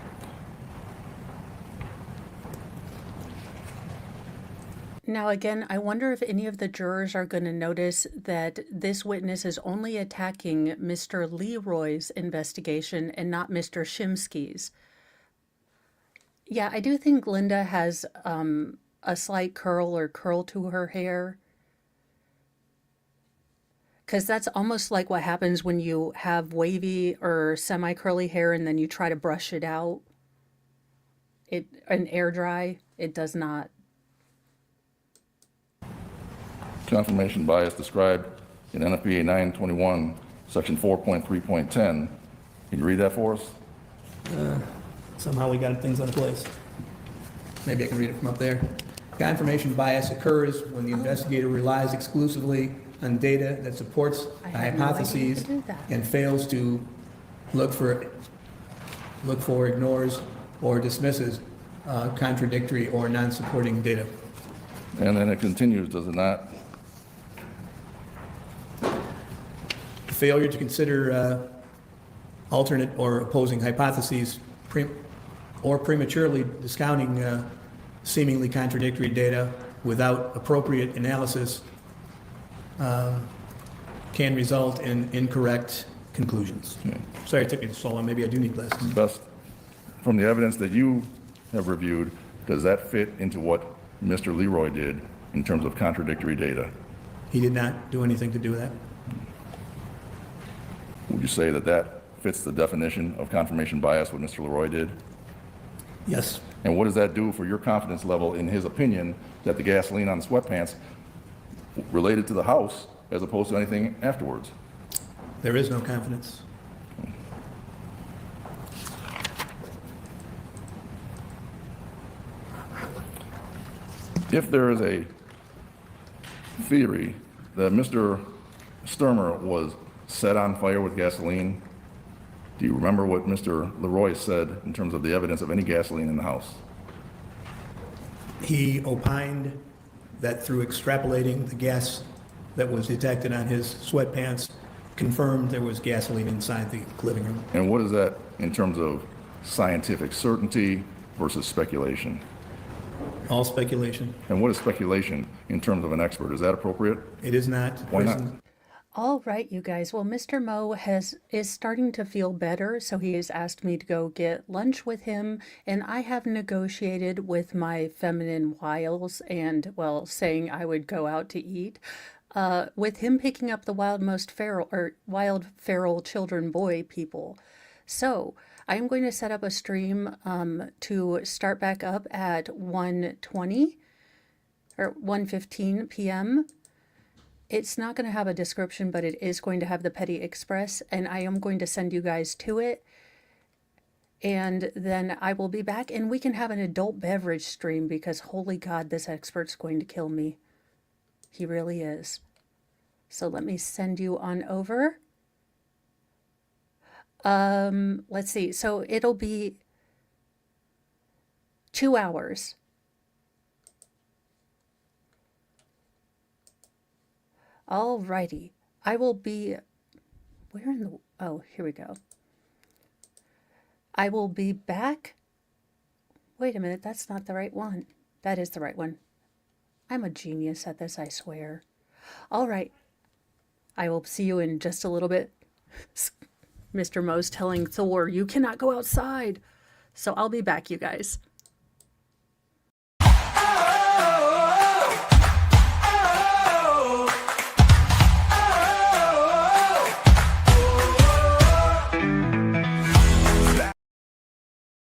S2: Now, again, I wonder if any of the jurors are going to notice that this witness is only attacking Mr. Leroy's investigation and not Mr. Shimsky's. Yeah, I do think Linda has a slight curl to her hair. Because that's almost like what happens when you have wavy or semi-curly hair and then you try to brush it out. And air dry, it does not.
S4: Confirmation bias described in NFPA 921, section 4.3.10. Can you read that for us?
S3: Somehow we got things out of place. Maybe I can read it from up there. Confirmation bias occurs when the investigator relies exclusively on data that supports
S2: I
S3: the
S2: had no idea
S3: hypotheses
S2: to do that.
S3: and fails to look for, ignores, or dismisses contradictory or non-supporting data.
S4: And then it continues, does it not?
S3: Failure to consider alternate or opposing hypotheses or prematurely discounting seemingly contradictory data without appropriate analysis can result in incorrect conclusions. Sorry it took me so long. Maybe I do need glasses.
S4: Best, from the evidence that you have reviewed, does that fit into what Mr. Leroy did in terms of contradictory data?
S3: He did not do anything to do with that.
S4: Would you say that that fits the definition of confirmation bias, what Mr. Leroy did?
S3: Yes.
S4: And what does that do for your confidence level in his opinion that the gasoline on the sweatpants related to the house as opposed to anything afterwards?
S3: There is no confidence.
S4: If there is a theory that Mr. Stermer was set on fire with gasoline, do you remember what Mr. Leroy said in terms of the evidence of any gasoline in the house?
S3: He opined that through extrapolating the gas that was detected on his sweatpants confirmed there was gasoline inside the living room.
S4: And what is that in terms of scientific certainty versus speculation?
S2: All
S3: speculation.
S4: And what is speculation in terms of an expert? Is that appropriate?
S3: It is not.
S4: Why not?
S2: All right, you guys. Well, Mr. Moe is starting to feel better, so he has asked me to go get lunch with him, and I have negotiated with my feminine wiles and, well, saying I would go out to eat, with him picking up the wild feral children boy people. So I am going to set up a stream to start back up at 1:20 or 1:15 p.m. It's not going to have a description, but it is going to have the Petty Express, and I am going to send you guys to it. And then I will be back, and we can have an adult beverage stream because, holy God, this expert's going to kill me. He really is. So let me send you on over. Let's see. So it'll be 2 hours. Alrighty, I will be, where in the, oh, here we go. I will be back. Wait a minute, that's not the right one. That is the right one. I'm a genius at this, I swear. All right, I will see you in just a little bit. Mr. Moe's telling Thor, you cannot go outside. So I'll be back, you guys.